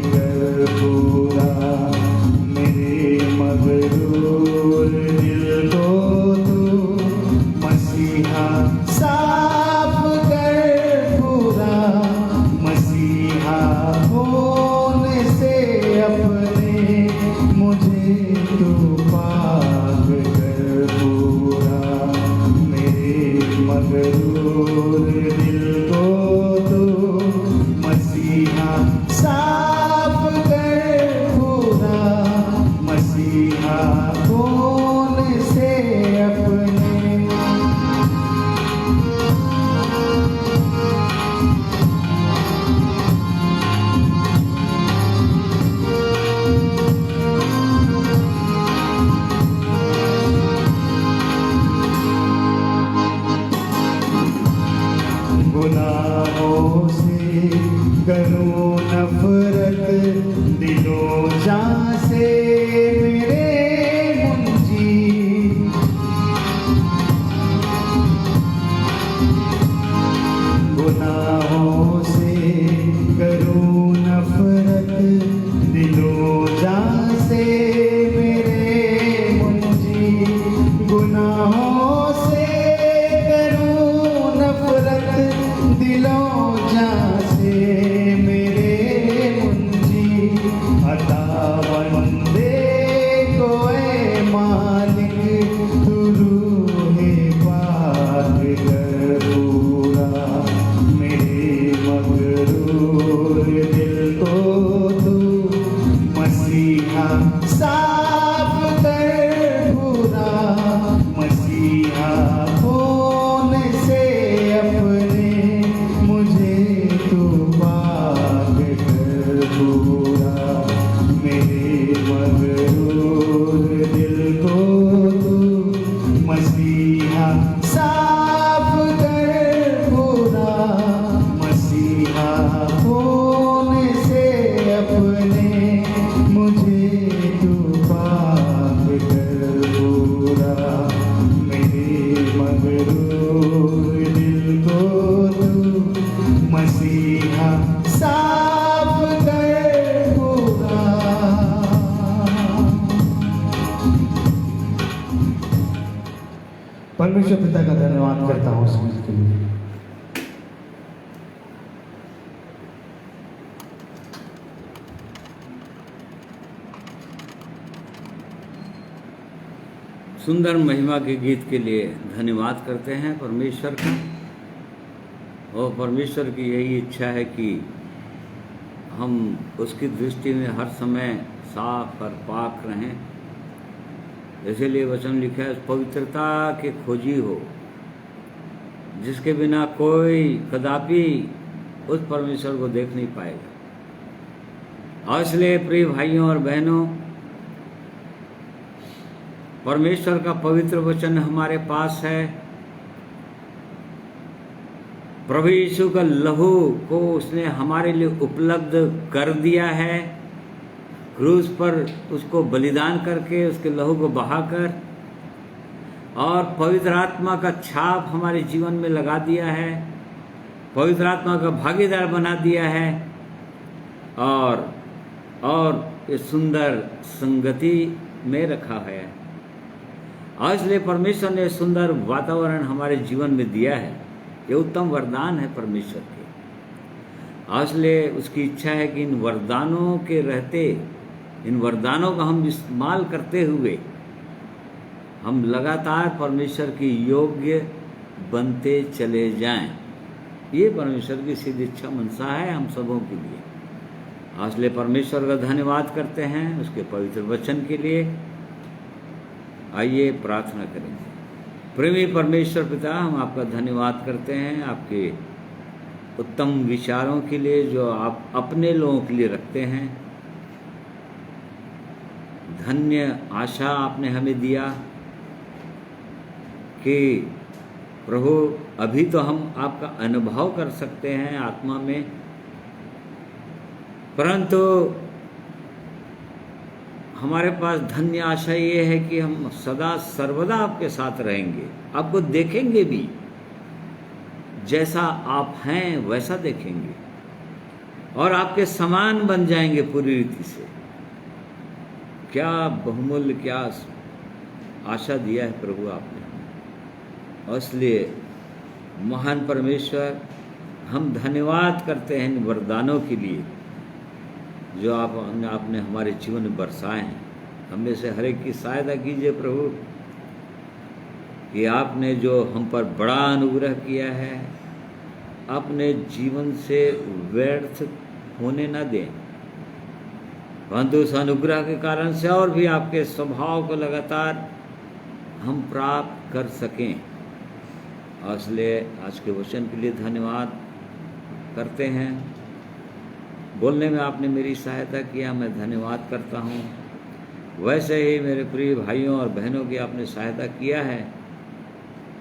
कर पूरा, मेरे मगरूर दिल को तू मसीहा साफ कर पूरा। मसीहा खून से अपने मुझे तू पाक कर पूरा, मेरे मगरूर दिल को तू मसीहा साफ कर पूरा। मसीहा खून से अपने करूं नफरत दिलो जान से मेरे मुंजी, गुनाहों से करूं नफरत दिलो जान से मेरे मुंजी, गुनाहों से करूं नफरत दिलो जान से मेरे मुंजी, अता बंदे को ए मालिक तू रूहे पाक कर पूरा, मेरे मगरूर दिल को तू मसीहा साफ कर पूरा, मसीहा खून से अपने मुझे तू पाक कर पूरा, मेरे मगरूर दिल को तू मसीहा साफ कर पूरा, मसीहा खून से अपने मुझे तू पाक कर पूरा, मेरे मगरूर दिल को तू मसीहा साफ कर पूरा। परमेश्वर पिता का धन्यवाद करता हूँ समझ के लिए। सुंदर महिमा के गीत के लिए धन्यवाद करते हैं परमेश्वर का। और परमेश्वर की यही इच्छा है कि हम उसकी दृष्टि में हर समय साफ और पाक रहें। इसीलिए वचन लिखा है, पवित्रता के खोजी हो, जिसके बिना कोई कदापि उस परमेश्वर को देख नहीं पाएगा। और इसलिए प्रिय भाइयों और बहनों, परमेश्वर का पवित्र वचन हमारे पास है। प्रभु यीशु का लहू को उसने हमारे लिए उपलब्ध कर दिया है। क्रूस पर उसको बलिदान करके, उसके लहू को बहाकर, और पवित्र आत्मा का छाप हमारे जीवन में लगा दिया है, पवित्र आत्मा का भागीदार बना दिया है, और इस सुंदर संगति में रखा है। और इसलिए परमेश्वर ने सुंदर वातावरण हमारे जीवन में दिया है। ये उत्तम वरदान है परमेश्वर के। इसलिए उसकी इच्छा है कि इन वरदानों के रहते, इन वरदानों का हम इस्तेमाल करते हुए हम लगातार परमेश्वर की योग्य बनते चले जाएं। ये परमेश्वर की सिद्ध इच्छा मनसा है हम सबों के लिए। इसलिए परमेश्वर का धन्यवाद करते हैं उसके पवित्र वचन के लिए। आइए प्रार्थना करेंगे। प्रेमी परमेश्वर पिता, हम आपका धन्यवाद करते हैं आपके उत्तम विचारों के लिए जो आप अपने लोगों के लिए रखते हैं। धन्य आशा आपने हमें दिया कि प्रभु अभी तो हम आपका अनुभव कर सकते हैं आत्मा में, परंतु हमारे पास धन्य आशा ये है कि हम सदा सर्वदा आपके साथ रहेंगे, आपको देखेंगे भी, जैसा आप हैं वैसा देखेंगे, और आपके समान बन जाएंगे पूरी रीति से। क्या बहुमूल्य, क्या आशा दिया है प्रभु आपने। और इसलिए महान परमेश्वर, हम धन्यवाद करते हैं इन वरदानों के लिए जो आपने हमारे जीवन में बरसाए हैं। हमने से हर एक की सहायता कीजिए प्रभु, कि आपने जो हम पर बड़ा अनुग्रह किया है अपने जीवन से व्यर्थ होने न दें, परंतु उस अनुग्रह के कारण से और भी आपके स्वभाव को लगातार हम प्राप्त कर सकें। और इसलिए आज के वचन के लिए धन्यवाद करते हैं। बोलने में आपने मेरी सहायता किया, मैं धन्यवाद करता हूँ। वैसे ही मेरे प्रिय भाइयों और बहनों की आपने सहायता किया है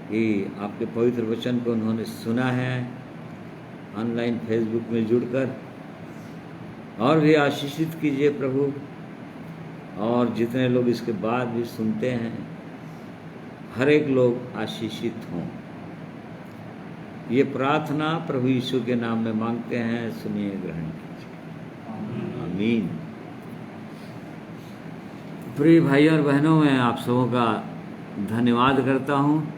कि आपके पवित्र वचन को उन्होंने सुना है ऑनलाइन फेसबुक में जुड़कर, और भी आशीषित कीजिए प्रभु, और जितने लोग इसके बाद भी सुनते हैं हर एक लोग आशीषित हों। ये प्रार्थना प्रभु यीशु के नाम में मांगते हैं, सुनिए, ग्रहण कीजिए। आमीन। प्रिय भाई और बहनों, मैं आप सबों का धन्यवाद करता हूँ।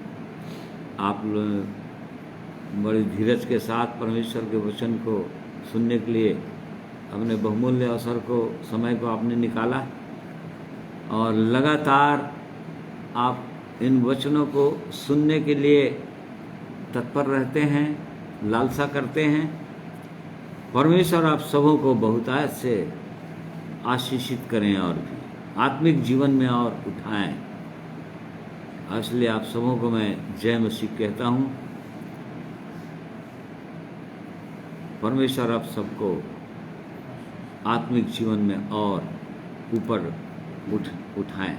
आप लोग बड़ी धीरज के साथ परमेश्वर के वचन को सुनने के लिए अपने बहुमूल्य अवसर को, समय को आपने निकाला, और लगातार आप इन वचनों को सुनने के लिए तत्पर रहते हैं, लालसा करते हैं। परमेश्वर आप सबों को बहुतायत से आशीषित करें और भी आत्मिक जीवन में और उठाएं। इसलिए आप सबों को मैं जय मसीह कहता हूँ। परमेश्वर आप सबको आत्मिक जीवन में और ऊपर उठाएं।